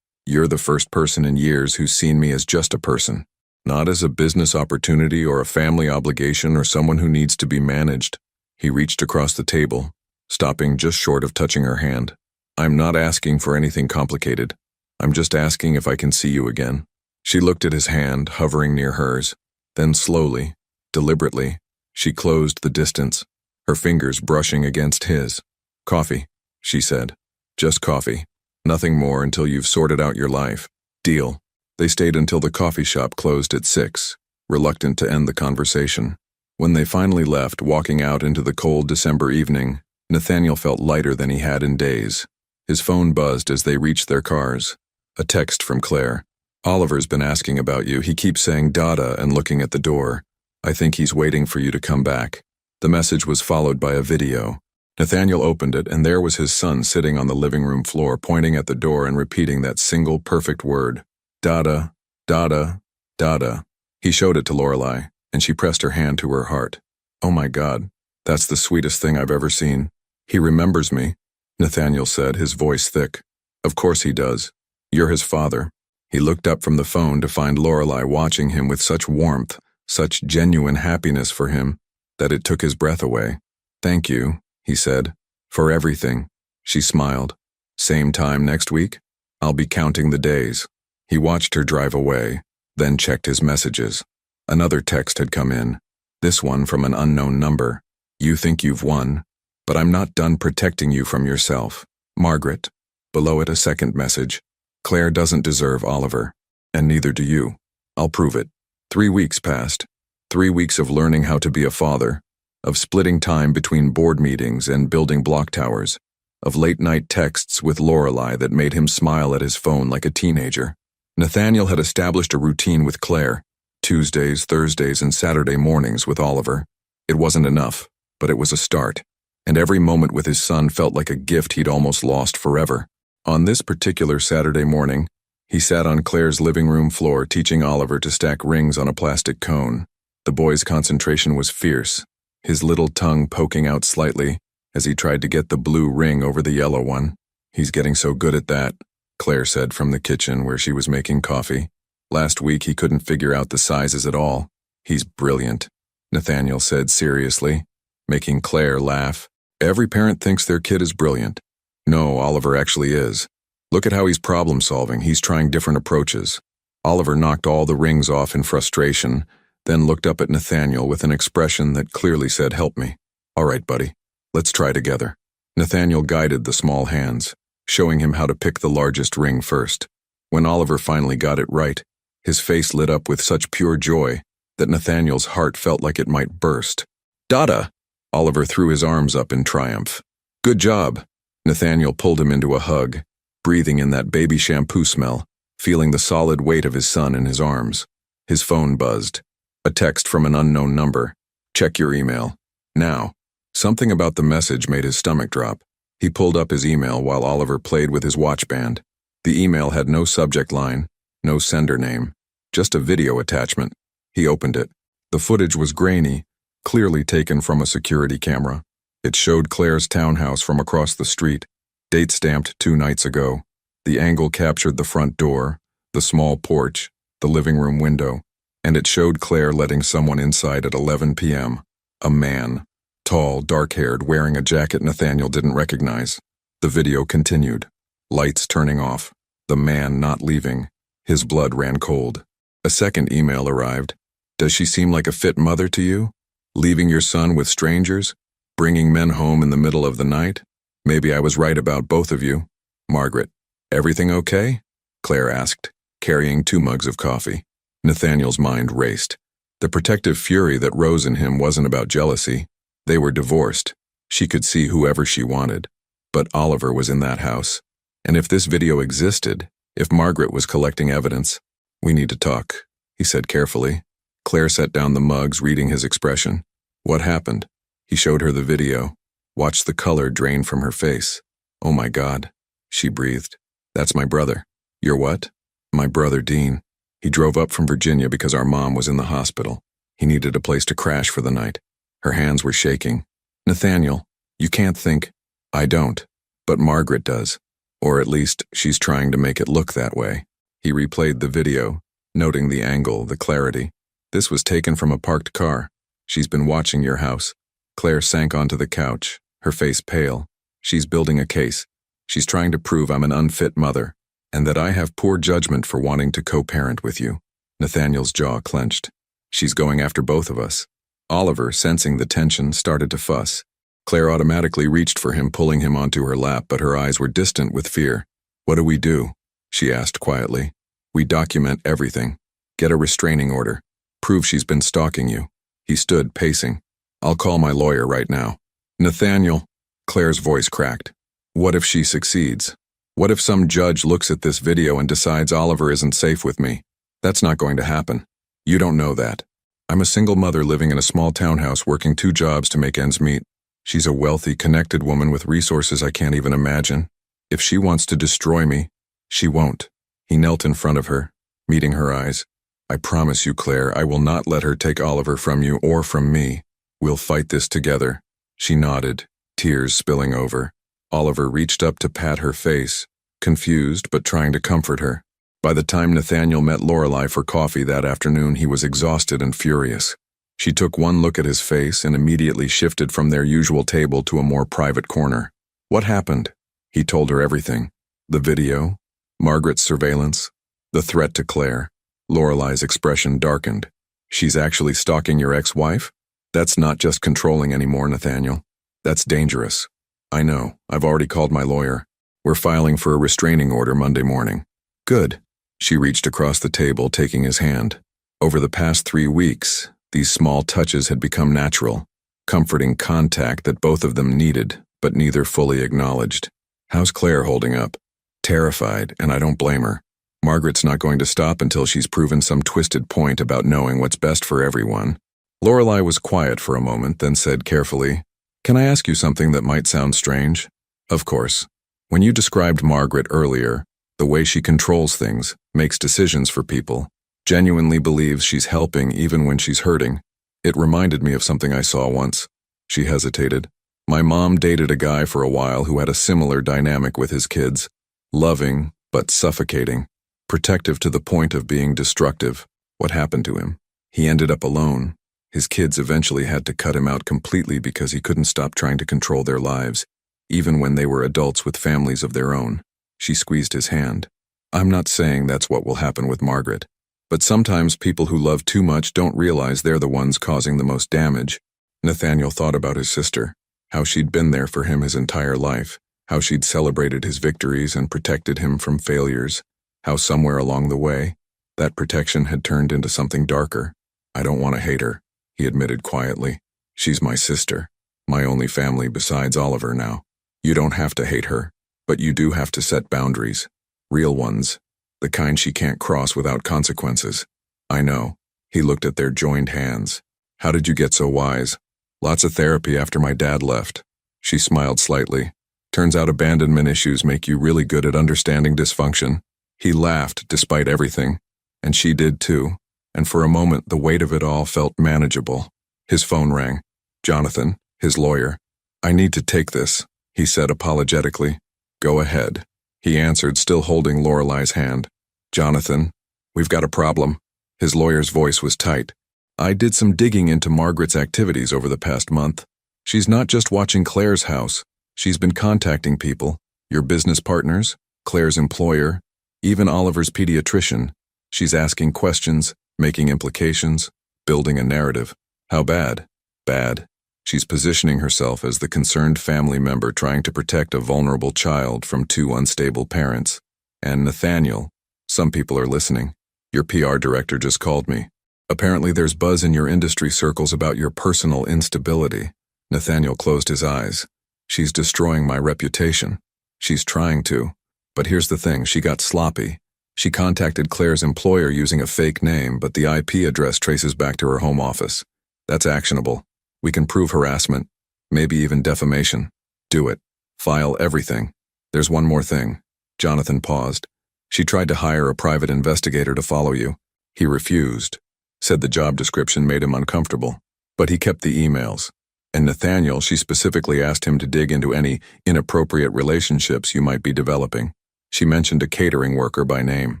You're the first person in years who's seen me as just a person, not as a business opportunity or a family obligation or someone who needs to be managed. He reached across the table, stopping just short of touching her hand. I'm not asking for anything complicated. I'm just asking if I can see you again. She looked at his hand, hovering near hers. Then slowly, deliberately, she closed the distance, her fingers brushing against his. Coffee, she said. Just coffee. Nothing more until you've sorted out your life. Deal. They stayed until the coffee shop closed at 6, reluctant to end the conversation. When they finally left, walking out into the cold December evening, Nathaniel felt lighter than he had in days. His phone buzzed as they reached their cars. A text from Claire. Oliver's been asking about you. He keeps saying Dada and looking at the door. I think he's waiting for you to come back. The message was followed by a video. Nathaniel opened it, and there was his son sitting on the living room floor, pointing at the door and repeating that single perfect word. Dada, Dada, Dada. He showed it to Lorelei, and she pressed her hand to her heart. Oh my God, that's the sweetest thing I've ever seen. He remembers me, Nathaniel said, his voice thick. Of course he does. You're his father. He looked up from the phone to find Lorelei watching him with such warmth, such genuine happiness for him, that it took his breath away. Thank you, he said, for everything. She smiled. Same time next week? I'll be counting the days. He watched her drive away, then checked his messages. Another text had come in, this one from an unknown number. You think you've won, but I'm not done protecting you from yourself. Margaret. Below it a second message. Claire doesn't deserve Oliver, and neither do you. I'll prove it. 3 weeks passed. 3 weeks of learning how to be a father, of splitting time between board meetings and building block towers, of late-night texts with Lorelei that made him smile at his phone like a teenager. Nathaniel had established a routine with Claire, Tuesdays, Thursdays, and Saturday mornings with Oliver. It wasn't enough, but it was a start, and every moment with his son felt like a gift he'd almost lost forever. On this particular Saturday morning, he sat on Claire's living room floor teaching Oliver to stack rings on a plastic cone. The boy's concentration was fierce, his little tongue poking out slightly as he tried to get the blue ring over the yellow one. He's getting so good at that, Claire said from the kitchen where she was making coffee. Last week he couldn't figure out the sizes at all. He's brilliant, Nathaniel said seriously, making Claire laugh. Every parent thinks their kid is brilliant. No, Oliver actually is. Look at how he's problem-solving. He's trying different approaches. Oliver knocked all the rings off in frustration, then looked up at Nathaniel with an expression that clearly said, help me. All right, buddy. Let's try together. Nathaniel guided the small hands, showing him how to pick the largest ring first. When Oliver finally got it right, his face lit up with such pure joy that Nathaniel's heart felt like it might burst. Dada! Oliver threw his arms up in triumph. Good job. Nathaniel pulled him into a hug, breathing in that baby shampoo smell, feeling the solid weight of his son in his arms. His phone buzzed. A text from an unknown number. Check your email. Now. Something about the message made his stomach drop. He pulled up his email while Oliver played with his watch band. The email had no subject line, no sender name, just a video attachment. He opened it. The footage was grainy, clearly taken from a security camera. It showed Claire's townhouse from across the street, date stamped 2 nights ago. The angle captured the front door, the small porch, the living room window, and it showed Claire letting someone inside at 11 p.m. A man, tall, dark-haired, wearing a jacket Nathaniel didn't recognize. The video continued. Lights turning off. The man not leaving. His blood ran cold. A second email arrived. Does she seem like a fit mother to you? Leaving your son with strangers? Bringing men home in the middle of the night? Maybe I was right about both of you. Margaret. Everything okay? Claire asked, carrying 2 mugs of coffee. Nathaniel's mind raced. The protective fury that rose in him wasn't about jealousy. They were divorced. She could see whoever she wanted. But Oliver was in that house. And if this video existed, if Margaret was collecting evidence, "We need to talk," he said carefully. Claire set down the mugs, reading his expression. "What happened?" He showed her the video, watched the color drain from her face. "Oh my God," she breathed. "That's my brother." "Your what?" "My brother, Dean. He drove up from Virginia because our mom was in the hospital. He needed a place to crash for the night." Her hands were shaking. "Nathaniel, you can't think—" "I don't, but Margaret does. Or at least, she's trying to make it look that way." He replayed the video, noting the angle, the clarity. "This was taken from a parked car. She's been watching your house." Claire sank onto the couch, her face pale. "She's building a case. She's trying to prove I'm an unfit mother, and that I have poor judgment for wanting to co-parent with you." Nathaniel's jaw clenched. "She's going after both of us." Oliver, sensing the tension, started to fuss. Claire automatically reached for him, pulling him onto her lap, but her eyes were distant with fear. "What do we do?" she asked quietly. "We document everything. Get a restraining order. Prove she's been stalking you." He stood, pacing. "I'll call my lawyer right now." "Nathaniel," Claire's voice cracked. "What if she succeeds? What if some judge looks at this video and decides Oliver isn't safe with me? That's not going to happen. You don't know that. I'm a single mother living in a small townhouse working 2 jobs to make ends meet. She's a wealthy, connected woman with resources I can't even imagine. If she wants to destroy me, she won't." He knelt in front of her, meeting her eyes. "I promise you, Claire, I will not let her take Oliver from you or from me. We'll fight this together." She nodded, tears spilling over. Oliver reached up to pat her face, confused but trying to comfort her. By the time Nathaniel met Lorelei for coffee that afternoon, he was exhausted and furious. She took one look at his face and immediately shifted from their usual table to a more private corner. "What happened?" He told her everything. The video, Margaret's surveillance, the threat to Claire. Lorelei's expression darkened. "She's actually stalking your ex-wife? That's not just controlling anymore, Nathaniel. That's dangerous." "I know. I've already called my lawyer. We're filing for a restraining order Monday morning." "Good." She reached across the table, taking his hand. Over the past 3 weeks, these small touches had become natural, comforting contact that both of them needed, but neither fully acknowledged. "How's Claire holding up?" "Terrified, and I don't blame her. Margaret's not going to stop until she's proven some twisted point about knowing what's best for everyone." Lorelei was quiet for a moment, then said carefully, "Can I ask you something that might sound strange?" "Of course. When you described Margaret earlier, the way she controls things, makes decisions for people, genuinely believes she's helping even when she's hurting, it reminded me of something I saw once." She hesitated. "My mom dated a guy for a while who had a similar dynamic with his kids. Loving, but suffocating. Protective to the point of being destructive. What happened to him? He ended up alone. His kids eventually had to cut him out completely because he couldn't stop trying to control their lives, even when they were adults with families of their own." She squeezed his hand. "I'm not saying that's what will happen with Margaret. But sometimes people who love too much don't realize they're the ones causing the most damage." Nathaniel thought about his sister, how she'd been there for him his entire life, how she'd celebrated his victories and protected him from failures, how somewhere along the way, that protection had turned into something darker. "I don't want to hate her," he admitted quietly. "She's my sister, my only family besides Oliver now. You don't have to hate her, but you do have to set boundaries. Real ones. The kind she can't cross without consequences." "I know." He looked at their joined hands. "How did you get so wise?" "Lots of therapy after my dad left." She smiled slightly. "Turns out abandonment issues make you really good at understanding dysfunction." He laughed despite everything, and she did too, and for a moment the weight of it all felt manageable. His phone rang. Jonathan, his lawyer. "I need to take this," he said apologetically. "Go ahead," he answered, still holding Lorelei's hand. "Jonathan, we've got a problem." His lawyer's voice was tight. "I did some digging into Margaret's activities over the past month. She's not just watching Claire's house. She's been contacting people, your business partners, Claire's employer, even Oliver's pediatrician. She's asking questions, making implications, building a narrative." "How bad?" "Bad. She's positioning herself as the concerned family member trying to protect a vulnerable child from 2 unstable parents. And Nathaniel, some people are listening. Your PR director just called me. Apparently there's buzz in your industry circles about your personal instability. Nathaniel closed his eyes. She's destroying my reputation. She's trying to. But here's the thing, she got sloppy. She contacted Claire's employer using a fake name, but the IP address traces back to her home office. That's actionable. We can prove harassment, maybe even defamation. Do it. File everything. There's one more thing. Jonathan paused. She tried to hire a private investigator to follow you. He refused. Said the job description made him uncomfortable. But he kept the emails. And Nathaniel, she specifically asked him to dig into any inappropriate relationships you might be developing. She mentioned a catering worker by name.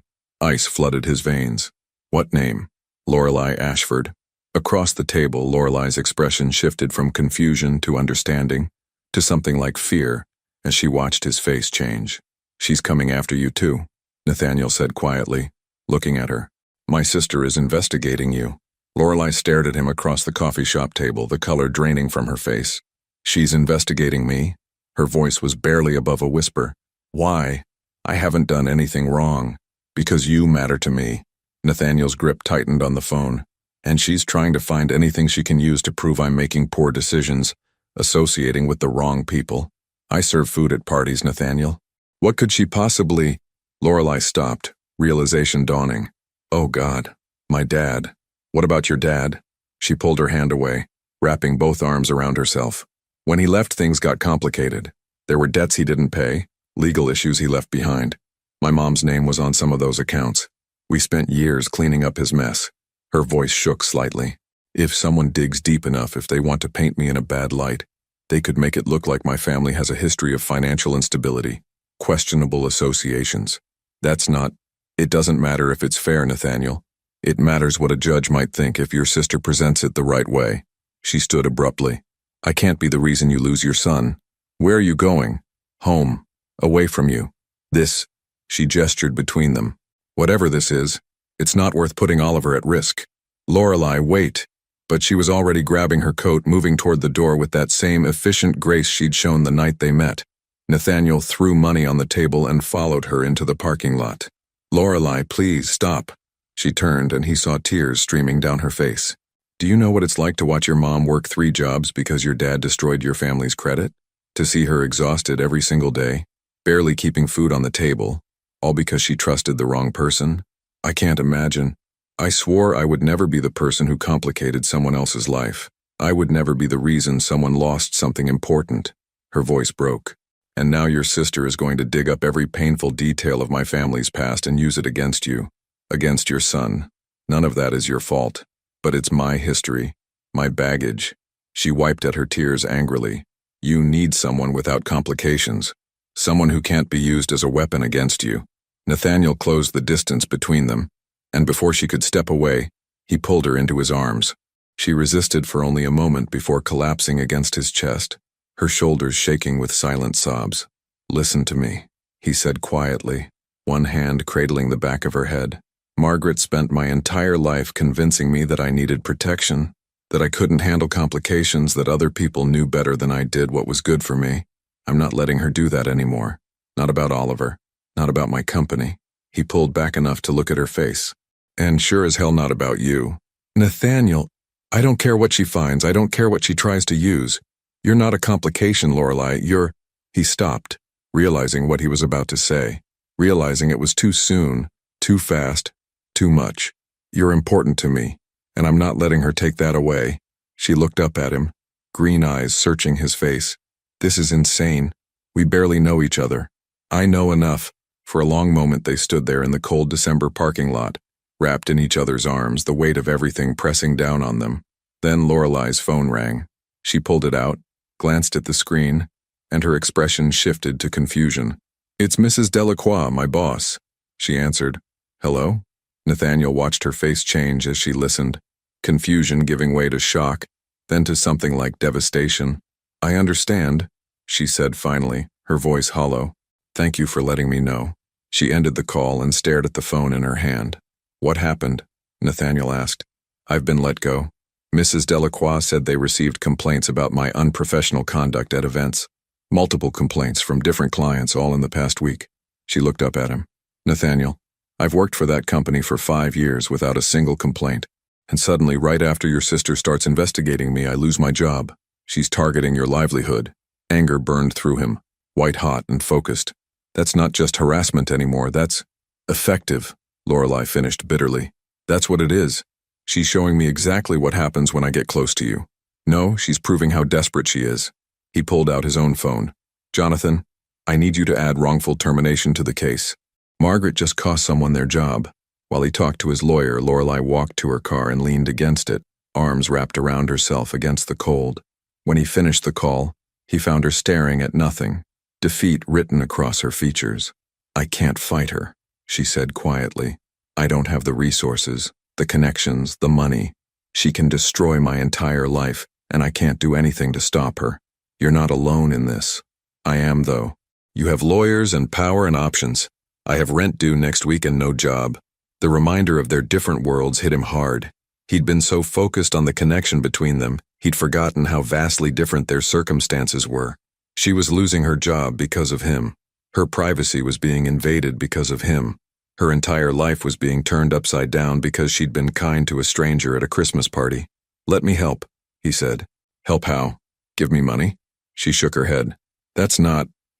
Ice flooded his veins. What name? Lorelei Ashford. Across the table, Lorelei's expression shifted from confusion to understanding, to something like fear, as she watched his face change. She's coming after you too, Nathaniel said quietly, looking at her. My sister is investigating you. Lorelei stared at him across the coffee shop table, the color draining from her face. She's investigating me? Her voice was barely above a whisper. Why? I haven't done anything wrong. Because you matter to me. Nathaniel's grip tightened on the phone. And she's trying to find anything she can use to prove I'm making poor decisions, associating with the wrong people. I serve food at parties, Nathaniel. What could she possibly? Lorelei stopped, realization dawning. Oh God, my dad. What about your dad? She pulled her hand away, wrapping both arms around herself. When he left, things got complicated. There were debts he didn't pay, legal issues he left behind. My mom's name was on some of those accounts. We spent years cleaning up his mess. Her voice shook slightly. If someone digs deep enough, if they want to paint me in a bad light, they could make it look like my family has a history of financial instability, questionable associations. That's not. It doesn't matter if it's fair, Nathaniel. It matters what a judge might think if your sister presents it the right way. She stood abruptly. I can't be the reason you lose your son. Where are you going? Home. Away from you. This. She gestured between them. Whatever this is, it's not worth putting Oliver at risk. Lorelei, wait. But she was already grabbing her coat, moving toward the door with that same efficient grace she'd shown the night they met. Nathaniel threw money on the table and followed her into the parking lot. Lorelei, please, stop. She turned and he saw tears streaming down her face. Do you know what it's like to watch your mom work 3 jobs because your dad destroyed your family's credit? To see her exhausted every single day, barely keeping food on the table, all because she trusted the wrong person? I can't imagine. I swore I would never be the person who complicated someone else's life. I would never be the reason someone lost something important. Her voice broke. And now your sister is going to dig up every painful detail of my family's past and use it against you. Against your son. None of that is your fault. But it's my history. My baggage. She wiped at her tears angrily. You need someone without complications. Someone who can't be used as a weapon against you. Nathaniel closed the distance between them, and before she could step away, he pulled her into his arms. She resisted for only a moment before collapsing against his chest, her shoulders shaking with silent sobs. Listen to me, he said quietly, one hand cradling the back of her head. Margaret spent my entire life convincing me that I needed protection, that I couldn't handle complications, that other people knew better than I did what was good for me. I'm not letting her do that anymore. Not about Oliver. Not about my company. He pulled back enough to look at her face. And sure as hell not about you. Nathaniel, I don't care what she finds. I don't care what she tries to use. You're not a complication, Lorelei. You're... He stopped, realizing what he was about to say. Realizing it was too soon, too fast, too much. You're important to me, and I'm not letting her take that away. She looked up at him, green eyes searching his face. This is insane. We barely know each other. I know enough. For a long moment they stood there in the cold December parking lot, wrapped in each other's arms, the weight of everything pressing down on them. Then Lorelei's phone rang. She pulled it out, glanced at the screen, and her expression shifted to confusion. It's Mrs. Delacroix, my boss, she answered. Hello? Nathaniel watched her face change as she listened, confusion giving way to shock, then to something like devastation. I understand, she said finally, her voice hollow. Thank you for letting me know. She ended the call and stared at the phone in her hand. What happened? Nathaniel asked. I've been let go. Mrs. Delacroix said they received complaints about my unprofessional conduct at events. Multiple complaints from different clients all in the past week. She looked up at him. Nathaniel, I've worked for that company for 5 years without a single complaint. And suddenly, right after your sister starts investigating me, I lose my job. She's targeting your livelihood. Anger burned through him, white-hot and focused. That's not just harassment anymore, that's effective, Lorelei finished bitterly. That's what it is. She's showing me exactly what happens when I get close to you. No, she's proving how desperate she is. He pulled out his own phone. Jonathan, I need you to add wrongful termination to the case. Margaret just cost someone their job. While he talked to his lawyer, Lorelei walked to her car and leaned against it, arms wrapped around herself against the cold. When he finished the call, he found her staring at nothing, defeat written across her features. I can't fight her, she said quietly. I don't have the resources, the connections, the money. She can destroy my entire life, and I can't do anything to stop her. You're not alone in this. I am, though. You have lawyers and power and options. I have rent due next week and no job. The reminder of their different worlds hit him hard. He'd been so focused on the connection between them, he'd forgotten how vastly different their circumstances were. She was losing her job because of him. Her privacy was being invaded because of him. Her entire life was being turned upside down because she'd been kind to a stranger at a Christmas party. Let me help, he said. Help how? Give me money? She shook her head.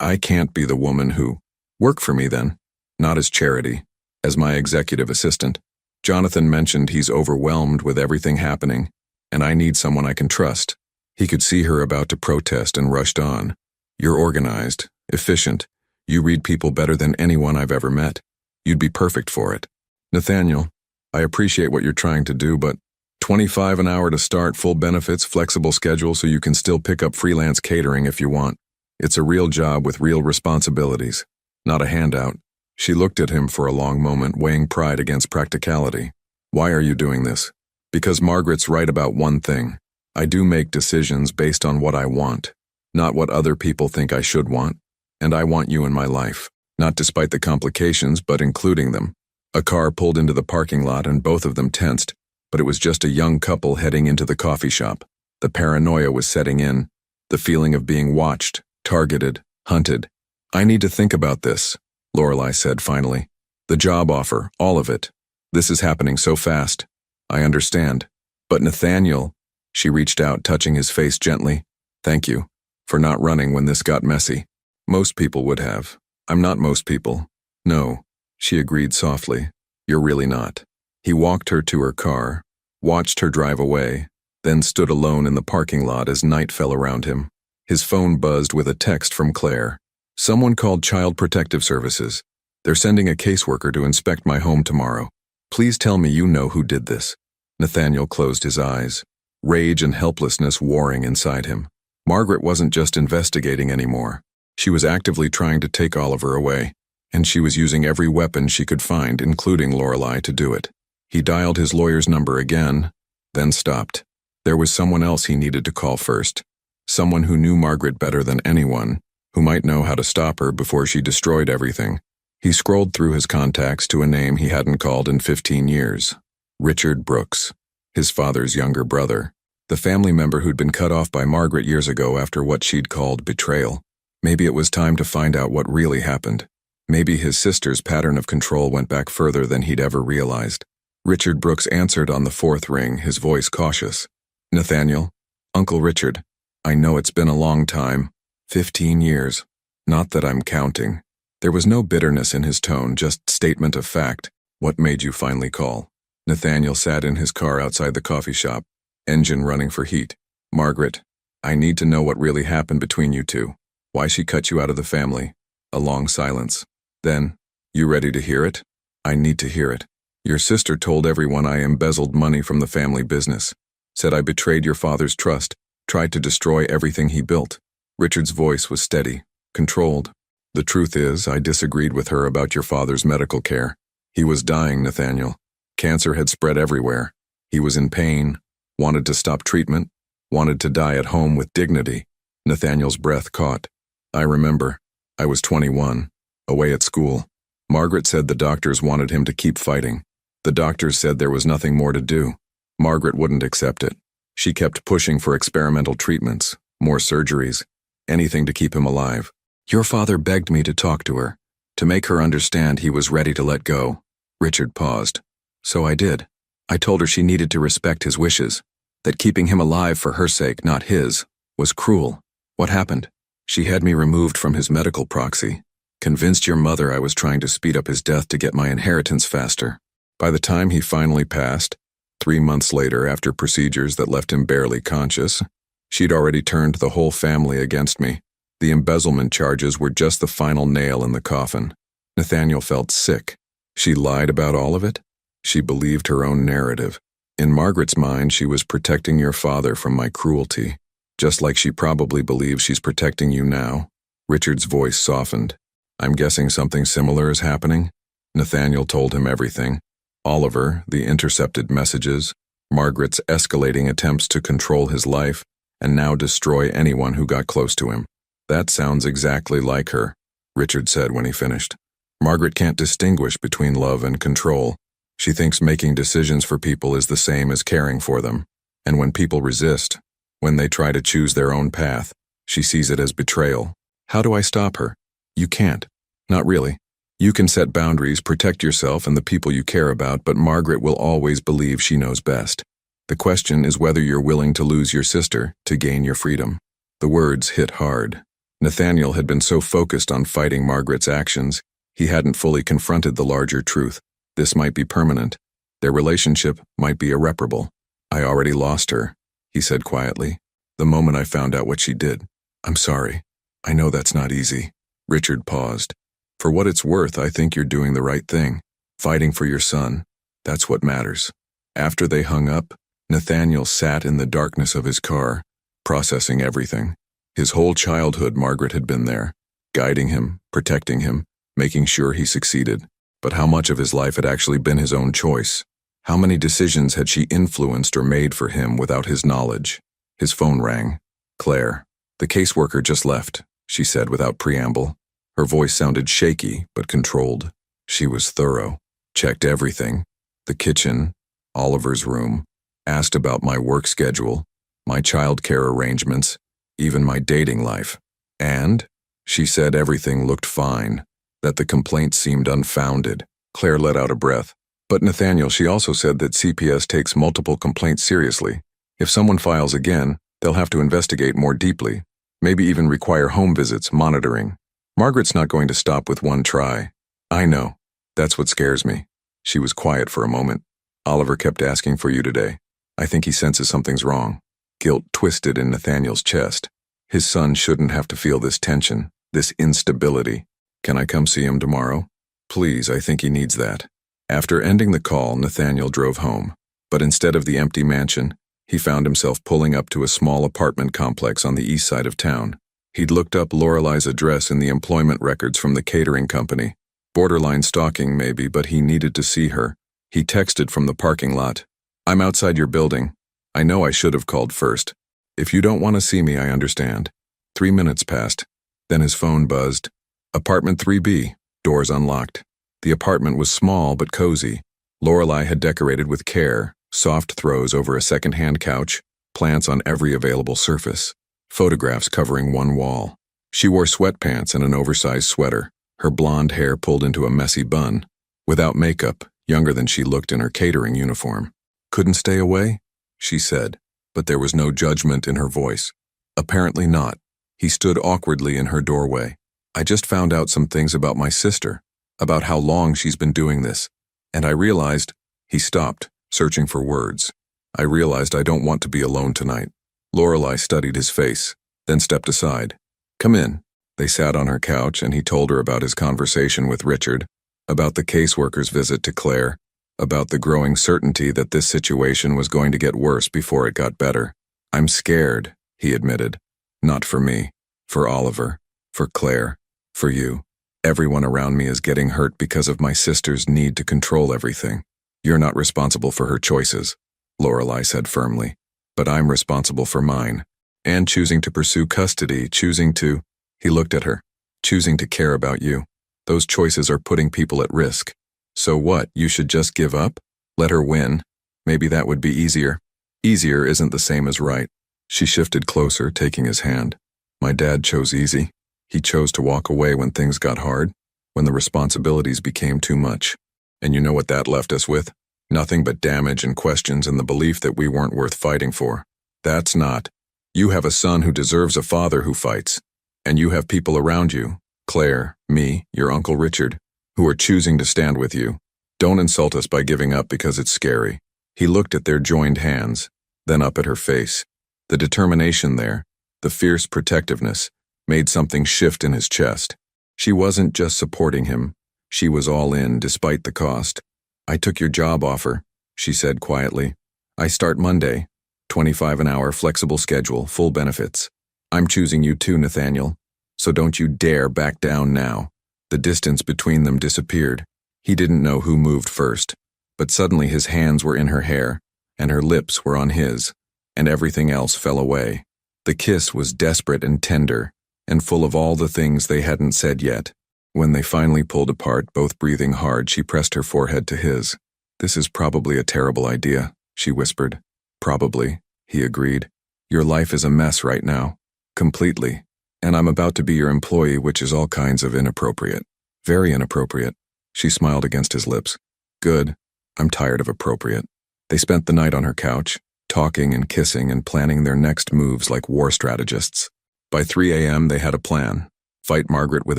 I can't be the woman who... Work for me then. Not as charity. As my executive assistant. Jonathan mentioned he's overwhelmed with everything happening, and I need someone I can trust. He could see her about to protest and rushed on. You're organized, efficient. You read people better than anyone I've ever met. You'd be perfect for it. Nathaniel, I appreciate what you're trying to do, but $25 an hour to start, full benefits, flexible schedule so you can still pick up freelance catering if you want. It's a real job with real responsibilities, not a handout. She looked at him for a long moment, weighing pride against practicality. Why are you doing this? Because Margaret's right about one thing. I do make decisions based on what I want, not what other people think I should want. And I want you in my life, not despite the complications, but including them. A car pulled into the parking lot and both of them tensed, but it was just a young couple heading into the coffee shop. The paranoia was setting in, the feeling of being watched, targeted, hunted. I need to think about this, Lorelei said finally. The job offer, all of it. This is happening so fast. I understand. But Nathaniel, she reached out, touching his face gently. Thank you for not running when this got messy. Most people would have. I'm not most people. No, she agreed softly. You're really not. He walked her to her car, watched her drive away, then stood alone in the parking lot as night fell around him. His phone buzzed with a text from Claire. Someone called Child Protective Services. They're sending a caseworker to inspect my home tomorrow. Please tell me you know who did this. Nathaniel closed his eyes, rage and helplessness warring inside him. Margaret wasn't just investigating anymore. She was actively trying to take Oliver away, and she was using every weapon she could find, including Lorelei, to do it. He dialed his lawyer's number again, then stopped. There was someone else he needed to call first. Someone who knew Margaret better than anyone, who might know how to stop her before she destroyed everything. He scrolled through his contacts to a name he hadn't called in 15 years. Richard Brooks, his father's younger brother, the family member who'd been cut off by Margaret years ago after what she'd called betrayal. Maybe it was time to find out what really happened. Maybe his sister's pattern of control went back further than he'd ever realized. Richard Brooks answered on the fourth ring, his voice cautious. Nathaniel, Uncle Richard, I know it's been a long time, 15 years. Not that I'm counting. There was no bitterness in his tone, just statement of fact. What made you finally call? Nathaniel sat in his car outside the coffee shop, engine running for heat. Margaret, I need to know what really happened between you two. Why she cut you out of the family. A long silence. Then, you ready to hear it? I need to hear it. Your sister told everyone I embezzled money from the family business. Said I betrayed your father's trust, tried to destroy everything he built. Richard's voice was steady, controlled. The truth is, I disagreed with her about your father's medical care. He was dying, Nathaniel. Cancer had spread everywhere. He was in pain, wanted to stop treatment, wanted to die at home with dignity. Nathaniel's breath caught. I remember. I was 21, away at school. Margaret said the doctors wanted him to keep fighting. The doctors said there was nothing more to do. Margaret wouldn't accept it. She kept pushing for experimental treatments, more surgeries, anything to keep him alive. Your father begged me to talk to her, To make her understand he was ready to let go. Richard paused. So I did. I told her she needed to respect his wishes, that keeping him alive for her sake, not his, was cruel. What happened? She had me removed from his medical proxy. Convinced your mother I was trying to speed up his death to get my inheritance faster. By the time he finally passed, 3 months later after procedures that left him barely conscious, she'd already turned the whole family against me. The embezzlement charges were just the final nail in the coffin. Nathaniel felt sick. She lied about all of it? She believed her own narrative. In Margaret's mind, she was protecting your father from my cruelty, just like she probably believes she's protecting you now. Richard's voice softened. I'm guessing something similar is happening? Nathaniel told him everything. Oliver, the intercepted messages, Margaret's escalating attempts to control his life, and now destroy anyone who got close to him. That sounds exactly like her, Richard said when he finished. Margaret can't distinguish between love and control. She thinks making decisions for people is the same as caring for them. And when people resist, when they try to choose their own path, she sees it as betrayal. How do I stop her? You can't. Not really. You can set boundaries, protect yourself and the people you care about, but Margaret will always believe she knows best. The question is whether you're willing to lose your sister to gain your freedom. The words hit hard. Nathaniel had been so focused on fighting Margaret's actions, he hadn't fully confronted the larger truth. This might be permanent. Their relationship might be irreparable. I already lost her, he said quietly, the moment I found out what she did. I'm sorry. I know that's not easy. Richard paused. For what it's worth, I think you're doing the right thing. Fighting for your son. That's what matters. After they hung up, Nathaniel sat in the darkness of his car, processing everything. His whole childhood, Margaret had been there, guiding him, protecting him, making sure he succeeded. But how much of his life had actually been his own choice? How many decisions had she influenced or made for him without his knowledge? His phone rang. Claire. The caseworker just left, she said without preamble. Her voice sounded shaky but controlled. She was thorough. Checked everything. The kitchen, Oliver's room, asked about my work schedule, my childcare arrangements, even my dating life. And she said everything looked fine, that the complaint seemed unfounded. Claire let out a breath. But Nathaniel, she also said that CPS takes multiple complaints seriously. If someone files again, they'll have to investigate more deeply, maybe even require home visits, monitoring. Margaret's not going to stop with one try. I know. That's what scares me. She was quiet for a moment. Oliver kept asking for you today. I think he senses something's wrong. Guilt twisted in Nathaniel's chest. His son shouldn't have to feel this tension, this instability. Can I come see him tomorrow? Please, I think he needs that. After ending the call, Nathaniel drove home. But instead of the empty mansion, he found himself pulling up to a small apartment complex on the east side of town. He'd looked up Lorelei's address in the employment records from the catering company. Borderline stalking maybe, but he needed to see her. He texted from the parking lot. I'm outside your building. I know I should have called first. If you don't want to see me, I understand. 3 minutes passed. Then his phone buzzed. Apartment 3B, doors unlocked. The apartment was small but cozy. Lorelei had decorated with care, soft throws over a second-hand couch, plants on every available surface, photographs covering one wall. She wore sweatpants and an oversized sweater, her blonde hair pulled into a messy bun. Without makeup, younger than she looked in her catering uniform. Couldn't stay away? She said, but there was no judgment in her voice. Apparently not. He stood awkwardly in her doorway. I just found out some things about my sister, about how long she's been doing this, and I realized, he stopped, searching for words. I realized I don't want to be alone tonight. Lorelei studied his face, then stepped aside. Come in. They sat on her couch and he told her about his conversation with Richard, about the caseworker's visit to Claire, about the growing certainty that this situation was going to get worse before it got better. I'm scared, he admitted. Not for me, for Oliver, for Claire, for you. Everyone around me is getting hurt because of my sister's need to control everything. You're not responsible for her choices, Lorelei said firmly, but I'm responsible for mine. And choosing to pursue custody, choosing to, he looked at her, choosing to care about you. Those choices are putting people at risk. So what, you should just give up? Let her win? Maybe that would be easier. Easier isn't the same as right. She shifted closer, taking his hand. My dad chose easy. He chose to walk away when things got hard. when the responsibilities became too much. And you know what that left us with? Nothing but damage and questions and the belief that we weren't worth fighting for. That's not. You have a son who deserves a father who fights. And you have people around you, Claire, me, your Uncle Richard, who are choosing to stand with you. Don't insult us by giving up because it's scary. He looked at their joined hands, then up at her face. The determination there, the fierce protectiveness, made something shift in his chest. She wasn't just supporting him. She was all in, despite the cost. I took your job offer, she said quietly. I start Monday, 25 an hour, flexible schedule, full benefits. I'm choosing you too, Nathaniel. So don't you dare back down now. The distance between them disappeared. He didn't know who moved first, but suddenly his hands were in her hair, and her lips were on his, and everything else fell away. The kiss was desperate and tender, and full of all the things they hadn't said yet. When they finally pulled apart, both breathing hard, she pressed her forehead to his. This is probably a terrible idea, she whispered. Probably, he agreed. Your life is a mess right now. Completely. And I'm about to be your employee, which is all kinds of inappropriate. Very inappropriate. She smiled against his lips. Good. I'm tired of appropriate. They spent the night on her couch, talking and kissing and planning their next moves like war strategists. By 3 a.m. they had a plan. Fight Margaret with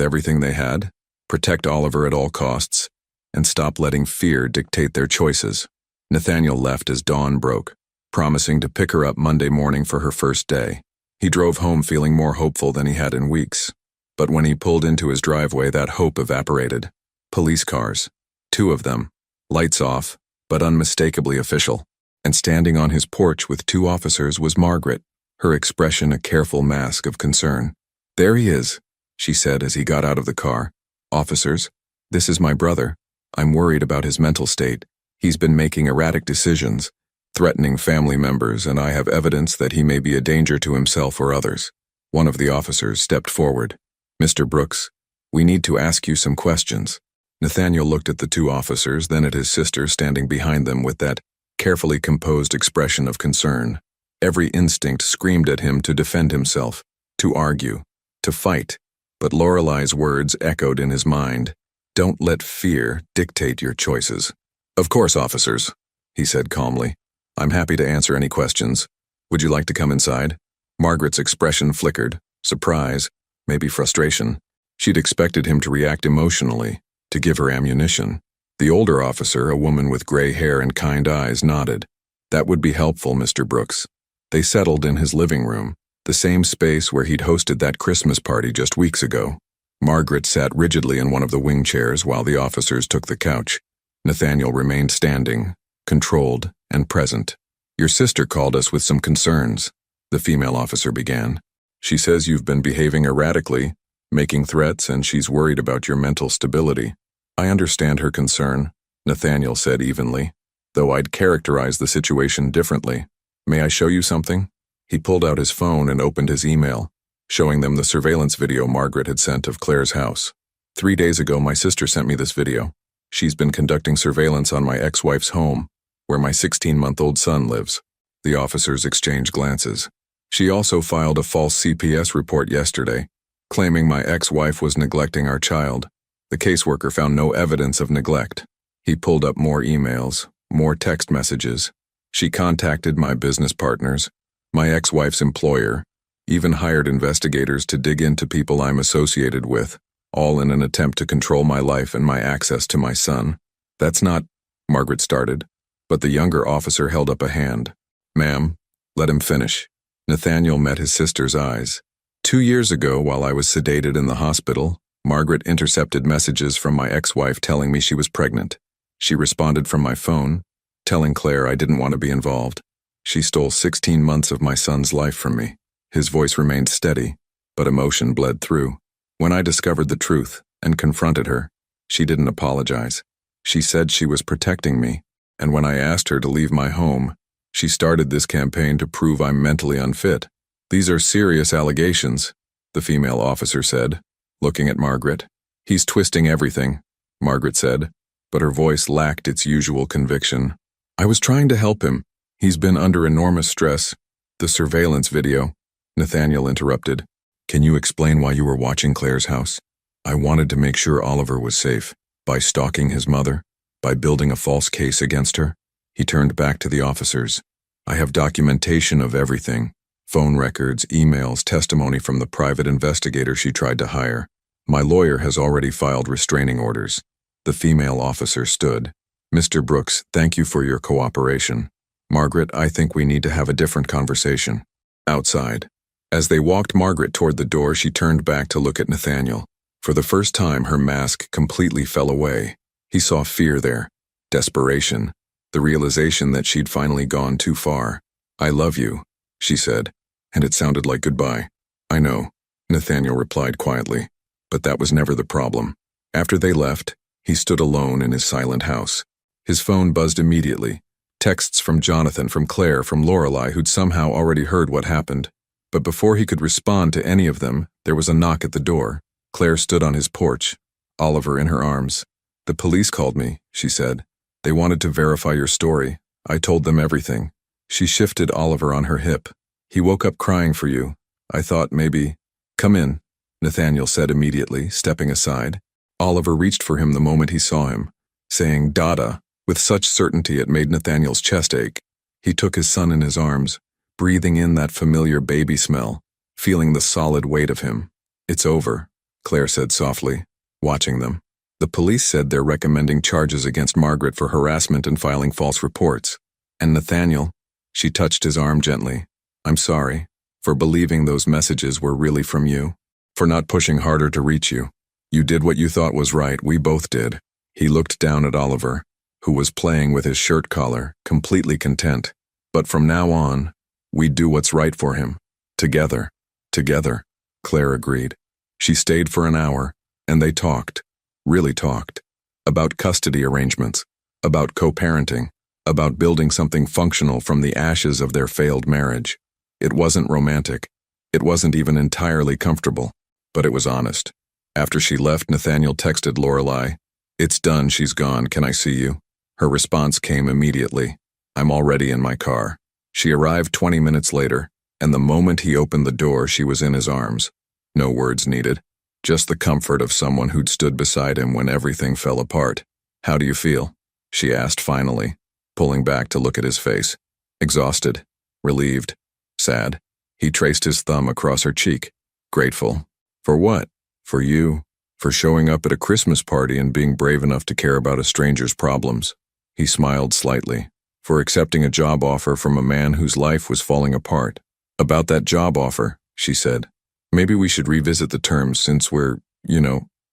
everything they had, protect Oliver at all costs, and stop letting fear dictate their choices. Nathaniel left as dawn broke, promising to pick her up Monday morning for her first day. He drove home feeling more hopeful than he had in weeks. But when he pulled into his driveway, that hope evaporated. Police cars. 2 of them. Lights off, but unmistakably official. And standing on his porch with 2 officers was Margaret, her expression a careful mask of concern. There he is, she said as he got out of the car. Officers, this is my brother. I'm worried about his mental state. He's been making erratic decisions, threatening family members, and I have evidence that he may be a danger to himself or others. One of the officers stepped forward. Mr. Brooks, we need to ask you some questions. Nathaniel looked at the 2 officers, then at his sister standing behind them with that carefully composed expression of concern. Every instinct screamed at him to defend himself, to argue, to fight. But Lorelei's words echoed in his mind. Don't let fear dictate your choices. Of course, officers, he said calmly. I'm happy to answer any questions. Would you like to come inside? Margaret's expression flickered, surprise, maybe frustration. She'd expected him to react emotionally, to give her ammunition. The older officer, a woman with gray hair and kind eyes, nodded. That would be helpful, Mr. Brooks. They settled in his living room, the same space where he'd hosted that Christmas party just weeks ago. Margaret sat rigidly in one of the wing chairs while the officers took the couch. Nathaniel remained standing, controlled and present. Your sister called us with some concerns, the female officer began. She says you've been behaving erratically, making threats, and she's worried about your mental stability. I understand her concern, Nathaniel said evenly, though I'd characterize the situation differently. May I show you something? He pulled out his phone and opened his email, showing them the surveillance video Margaret had sent of Claire's house. 3 days ago, my sister sent me this video. She's been conducting surveillance on my ex-wife's home, where my 16-month-old son lives. The officers exchanged glances. She also filed a false CPS report yesterday, claiming my ex-wife was neglecting our child. The caseworker found no evidence of neglect. He pulled up more emails, more text messages. She contacted my business partners, my ex-wife's employer, even hired investigators to dig into people I'm associated with, all in an attempt to control my life and my access to my son. That's not, Margaret started, but the younger officer held up a hand. Ma'am, let him finish. Nathaniel met his sister's eyes. 2 years ago, while I was sedated in the hospital, Margaret intercepted messages from my ex-wife telling me she was pregnant. She responded from my phone, telling Claire I didn't want to be involved. She stole 16 months of my son's life from me. His voice remained steady, but emotion bled through. When I discovered the truth and confronted her, she didn't apologize. She said she was protecting me, and when I asked her to leave my home, she started this campaign to prove I'm mentally unfit. These are serious allegations, the female officer said, looking at Margaret. He's twisting everything, Margaret said, but her voice lacked its usual conviction. I was trying to help him. He's been under enormous stress. The surveillance video, Nathaniel interrupted. Can you explain why you were watching Claire's house? I wanted to make sure Oliver was safe. By stalking his mother, by building a false case against her. He turned back to the officers. I have documentation of everything. Phone records, emails, testimony from the private investigator she tried to hire. My lawyer has already filed restraining orders. The female officer stood. Mr. Brooks, thank you for your cooperation. Margaret, I think we need to have a different conversation. Outside. As they walked Margaret toward the door, she turned back to look at Nathaniel. For the first time, her mask completely fell away. He saw fear there, desperation, the realization that she'd finally gone too far. I love you, she said, and it sounded like goodbye. I know, Nathaniel replied quietly, but that was never the problem. After they left, he stood alone in his silent house. His phone buzzed immediately. Texts from Jonathan, from Claire, from Lorelei, who'd somehow already heard what happened. But before he could respond to any of them, there was a knock at the door. Claire stood on his porch, Oliver in her arms. The police called me, she said. They wanted to verify your story. I told them everything. She shifted Oliver on her hip. He woke up crying for you. I thought maybe... Come in, Nathaniel said immediately, stepping aside. Oliver reached for him the moment he saw him, saying Dada, with such certainty it made Nathaniel's chest ache. He took his son in his arms, breathing in that familiar baby smell, feeling the solid weight of him. It's over, Claire said softly, watching them. The police said they're recommending charges against Margaret for harassment and filing false reports. And Nathaniel, she touched his arm gently. I'm sorry, for believing those messages were really from you, for not pushing harder to reach you. You did what you thought was right, we both did. He looked down at Oliver, who was playing with his shirt collar, completely content. But from now on, we'd do what's right for him. Together. Together, Claire agreed. She stayed for an hour, and they talked. Really talked. About custody arrangements. About co-parenting. About building something functional from the ashes of their failed marriage. It wasn't romantic. It wasn't even entirely comfortable. But it was honest. After she left, Nathaniel texted Lorelei. It's done, she's gone, can I see you? Her response came immediately. I'm already in my car. She arrived 20 minutes later, and the moment he opened the door, she was in his arms. No words needed. Just the comfort of someone who'd stood beside him when everything fell apart. How do you feel? She asked finally, pulling back to look at his face. Exhausted, relieved, sad. He traced his thumb across her cheek. Grateful. For what? For you. For showing up at a Christmas party and being brave enough to care about a stranger's problems. He smiled slightly. For accepting a job offer from a man whose life was falling apart. About that job offer, she said. Maybe we should revisit the terms since we're,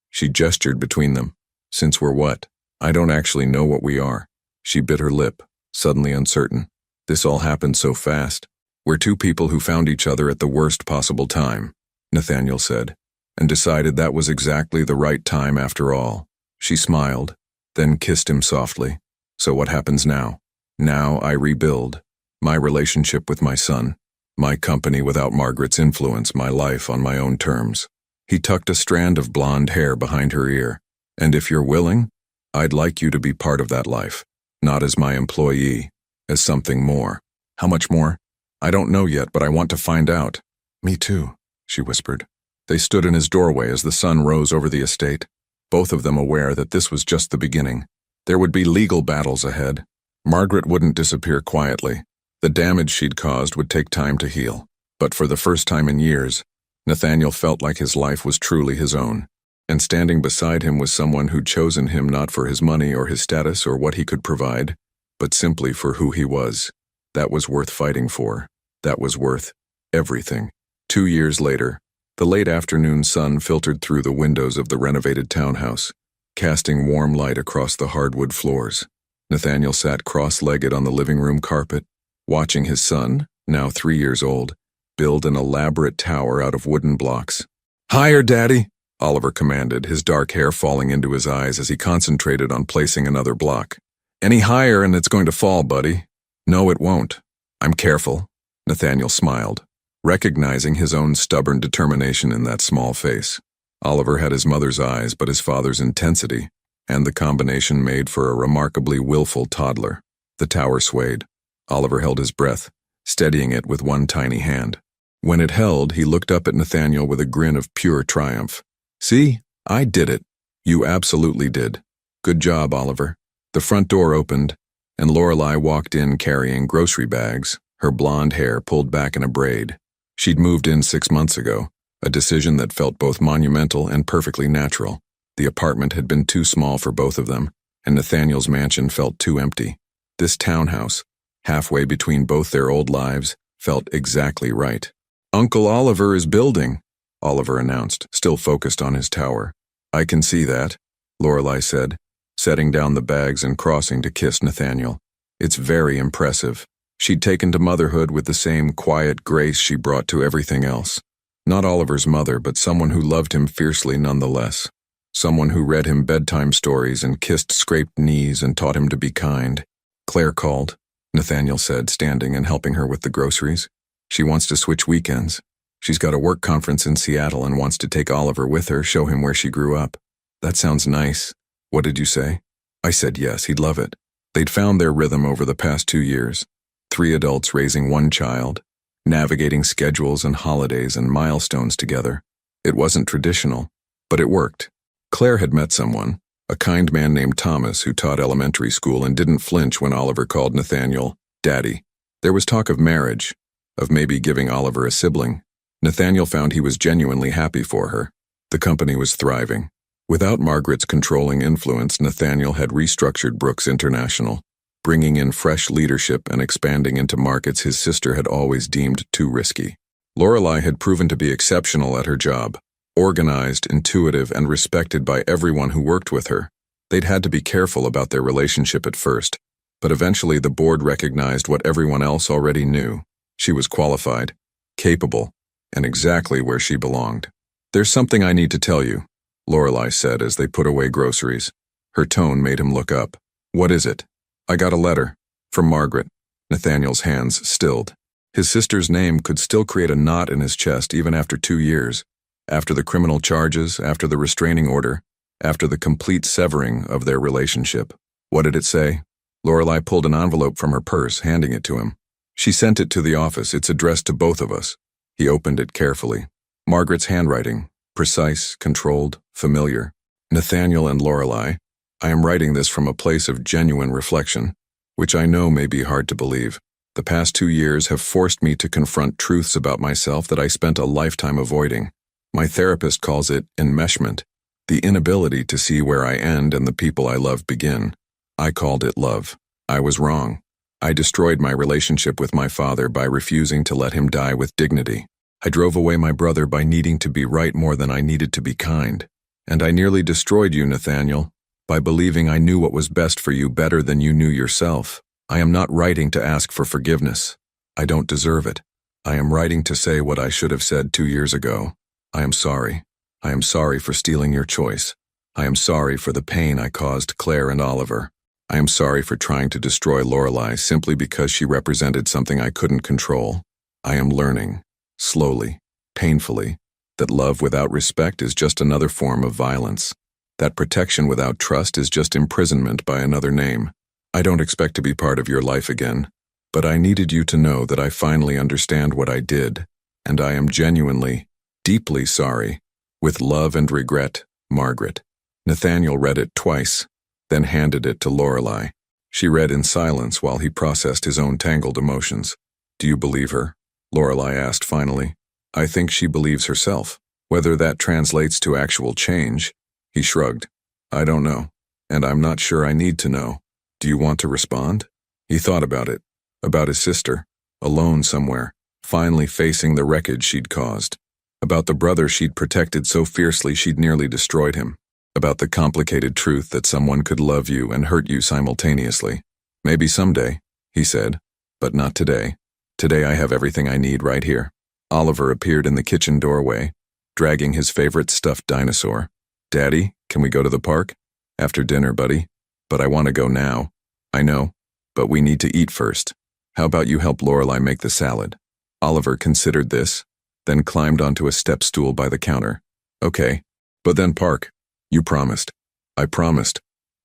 she gestured between them. Since we're what? I don't actually know what we are. She bit her lip, suddenly uncertain. This all happened so fast. We're two people who found each other at the worst possible time, Nathaniel said, and decided that was exactly the right time after all. She smiled, then kissed him softly. So what happens now? Now I rebuild. My relationship with my son. My company without Margaret's influence, my life on my own terms. He tucked a strand of blonde hair behind her ear. And if you're willing, I'd like you to be part of that life. Not as my employee, as something more. How much more? I don't know yet, but I want to find out. Me too, she whispered. They stood in his doorway as the sun rose over the estate, both of them aware that this was just the beginning. There would be legal battles ahead. Margaret wouldn't disappear quietly. The damage she'd caused would take time to heal. But for the first time in years, Nathaniel felt like his life was truly his own. And standing beside him was someone who'd chosen him not for his money or his status or what he could provide, but simply for who he was. That was worth fighting for. That was worth everything. 2 years later, the late afternoon sun filtered through the windows of the renovated townhouse, casting warm light across the hardwood floors. Nathaniel sat cross-legged on the living room carpet, watching his son, now 3 years old, build an elaborate tower out of wooden blocks. Higher, Daddy, Oliver commanded, his dark hair falling into his eyes as he concentrated on placing another block. Any higher and it's going to fall, buddy. No, it won't. I'm careful, Nathaniel smiled, recognizing his own stubborn determination in that small face. Oliver had his mother's eyes, but his father's intensity, and the combination made for a remarkably willful toddler. The tower swayed. Oliver held his breath, steadying it with one tiny hand. When it held, he looked up at Nathaniel with a grin of pure triumph. See, I did it. You absolutely did. Good job, Oliver. The front door opened, and Lorelei walked in carrying grocery bags, her blonde hair pulled back in a braid. She'd moved in 6 months ago, a decision that felt both monumental and perfectly natural. The apartment had been too small for both of them, and Nathaniel's mansion felt too empty. This townhouse, halfway between both their old lives, felt exactly right. Uncle Oliver is building, Oliver announced, still focused on his tower. I can see that, Lorelei said, setting down the bags and crossing to kiss Nathaniel. It's very impressive. She'd taken to motherhood with the same quiet grace she brought to everything else. Not Oliver's mother, but someone who loved him fiercely nonetheless. Someone who read him bedtime stories and kissed scraped knees and taught him to be kind. Claire called, Nathaniel said, standing and helping her with the groceries. She wants to switch weekends. She's got a work conference in Seattle and wants to take Oliver with her, show him where she grew up. That sounds nice. What did you say? I said yes, he'd love it. They'd found their rhythm over the past 2 years. 3 adults raising 1 child, navigating schedules and holidays and milestones together. It wasn't traditional, but it worked. Claire had met someone, a kind man named Thomas who taught elementary school and didn't flinch when Oliver called Nathaniel Daddy. There was talk of marriage, of maybe giving Oliver a sibling. Nathaniel found he was genuinely happy for her. The company was thriving. Without Margaret's controlling influence, Nathaniel had restructured Brooks International, bringing in fresh leadership and expanding into markets his sister had always deemed too risky. Lorelei had proven to be exceptional at her job, organized, intuitive, and respected by everyone who worked with her. They'd had to be careful about their relationship at first, but eventually the board recognized what everyone else already knew. She was qualified, capable, and exactly where she belonged. There's something I need to tell you, Lorelei said as they put away groceries. Her tone made him look up. What is it? I got a letter. From Margaret. Nathaniel's hands stilled. His sister's name could still create a knot in his chest even after 2 years. After the criminal charges, after the restraining order, after the complete severing of their relationship. What did it say? Lorelei pulled an envelope from her purse, handing it to him. She sent it to the office. It's addressed to both of us. He opened it carefully. Margaret's handwriting, precise, controlled, familiar. Nathaniel and Lorelei, I am writing this from a place of genuine reflection, which I know may be hard to believe. The past 2 years have forced me to confront truths about myself that I spent a lifetime avoiding. My therapist calls it enmeshment, the inability to see where I end and the people I love begin. I called it love. I was wrong. I destroyed my relationship with my father by refusing to let him die with dignity. I drove away my brother by needing to be right more than I needed to be kind. And I nearly destroyed you, Nathaniel, by believing I knew what was best for you better than you knew yourself. I am not writing to ask for forgiveness. I don't deserve it. I am writing to say what I should have said 2 years ago. I am sorry. I am sorry for stealing your choice. I am sorry for the pain I caused Claire and Oliver. I am sorry for trying to destroy Lorelei simply because she represented something I couldn't control. I am learning, slowly, painfully, that love without respect is just another form of violence. That protection without trust is just imprisonment by another name. I don't expect to be part of your life again, but I needed you to know that I finally understand what I did, and I am genuinely, deeply sorry. With love and regret, Margaret. Nathaniel read it twice, then handed it to Lorelei. She read in silence while he processed his own tangled emotions. Do you believe her? Lorelei asked finally. I think she believes herself. Whether that translates to actual change, he shrugged. I don't know, and I'm not sure I need to know. Do you want to respond? He thought about it, about his sister, alone somewhere, finally facing the wreckage she'd caused, about the brother she'd protected so fiercely she'd nearly destroyed him, about the complicated truth that someone could love you and hurt you simultaneously. Maybe someday, he said, but not today. Today I have everything I need right here. Oliver appeared in the kitchen doorway, dragging his favorite stuffed dinosaur. Daddy, can we go to the park? After dinner, buddy. But I want to go now. I know, but we need to eat first. How about you help Lorelei make the salad? Oliver considered this, then climbed onto a step stool by the counter. Okay, but then park. You promised. I promised.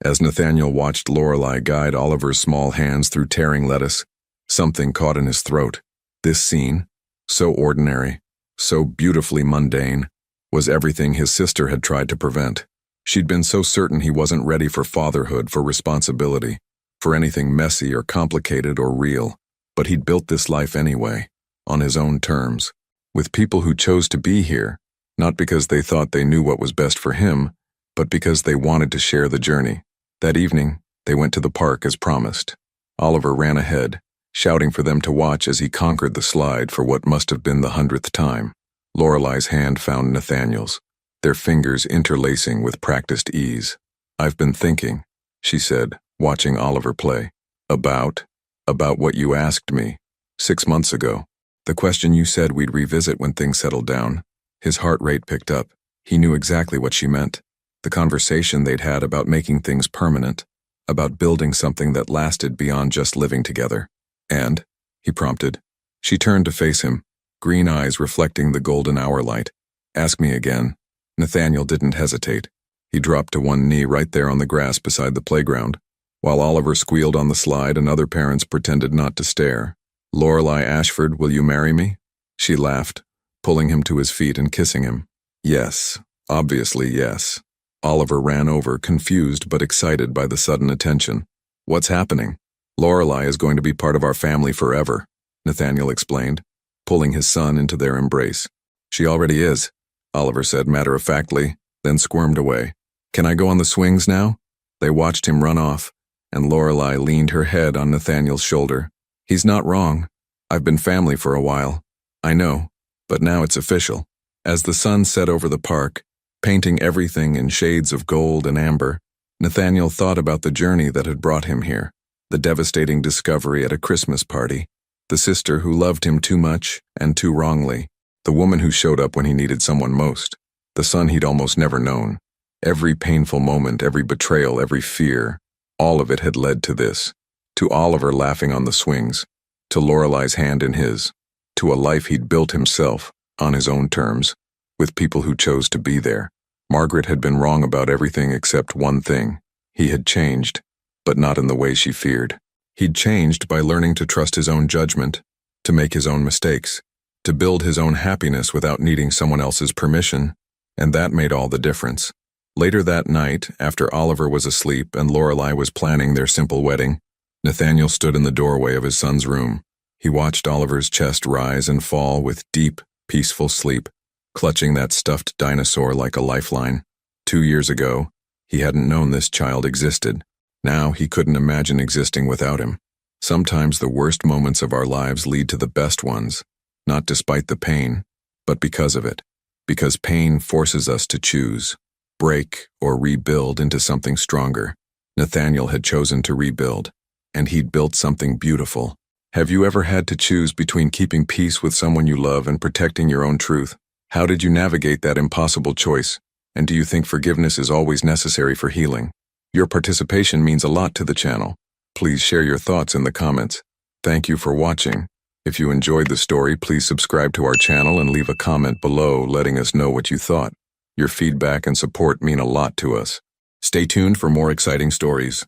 As Nathaniel watched Lorelei guide Oliver's small hands through tearing lettuce, something caught in his throat. This scene, so ordinary, so beautifully mundane, was everything his sister had tried to prevent. She'd been so certain he wasn't ready for fatherhood, for responsibility, for anything messy or complicated or real. But he'd built this life anyway, on his own terms, with people who chose to be here, not because they thought they knew what was best for him, but because they wanted to share the journey. That evening, they went to the park as promised. Oliver ran ahead, shouting for them to watch as he conquered the slide for what must have been the 100th time. Lorelei's hand found Nathaniel's, their fingers interlacing with practiced ease. "I've been thinking," she said, watching Oliver play. About what you asked me 6 months ago. The question you said we'd revisit when things settled down." His heart rate picked up. He knew exactly what she meant. The conversation they'd had about making things permanent, about building something that lasted beyond just living together. "And?" he prompted. She turned to face him, green eyes reflecting the golden hour light. "Ask me again." Nathaniel didn't hesitate. He dropped to one knee right there on the grass beside the playground. While Oliver squealed on the slide and other parents pretended not to stare. "Lorelei Ashford, will you marry me?" She laughed, pulling him to his feet and kissing him. "Yes, obviously yes." Oliver ran over, confused but excited by the sudden attention. "What's happening?" "Lorelei is going to be part of our family forever," Nathaniel explained, pulling his son into their embrace. "She already is," Oliver said matter-of-factly, then squirmed away. "Can I go on the swings now?" They watched him run off, and Lorelei leaned her head on Nathaniel's shoulder. "He's not wrong. I've been family for a while. I know, but now it's official." As the sun set over the park, painting everything in shades of gold and amber, Nathaniel thought about the journey that had brought him here, the devastating discovery at a Christmas party, the sister who loved him too much and too wrongly, the woman who showed up when he needed someone most, the son he'd almost never known. Every painful moment, every betrayal, every fear, all of it had led to this, to Oliver laughing on the swings, to Lorelei's hand in his, to a life he'd built himself, on his own terms, with people who chose to be there. Margaret had been wrong about everything except one thing. He had changed, but not in the way she feared. He'd changed by learning to trust his own judgment, to make his own mistakes, to build his own happiness without needing someone else's permission, and that made all the difference. Later that night, after Oliver was asleep and Lorelei was planning their simple wedding, Nathaniel stood in the doorway of his son's room. He watched Oliver's chest rise and fall with deep, peaceful sleep, clutching that stuffed dinosaur like a lifeline. 2 years ago, he hadn't known this child existed. Now he couldn't imagine existing without him. Sometimes the worst moments of our lives lead to the best ones, not despite the pain, but because of it. Because pain forces us to choose, break or rebuild into something stronger. Nathaniel had chosen to rebuild, and he'd built something beautiful. Have you ever had to choose between keeping peace with someone you love and protecting your own truth? How did you navigate that impossible choice? And do you think forgiveness is always necessary for healing? Your participation means a lot to the channel. Please share your thoughts in the comments. Thank you for watching. If you enjoyed the story, please subscribe to our channel and leave a comment below letting us know what you thought. Your feedback and support mean a lot to us. Stay tuned for more exciting stories.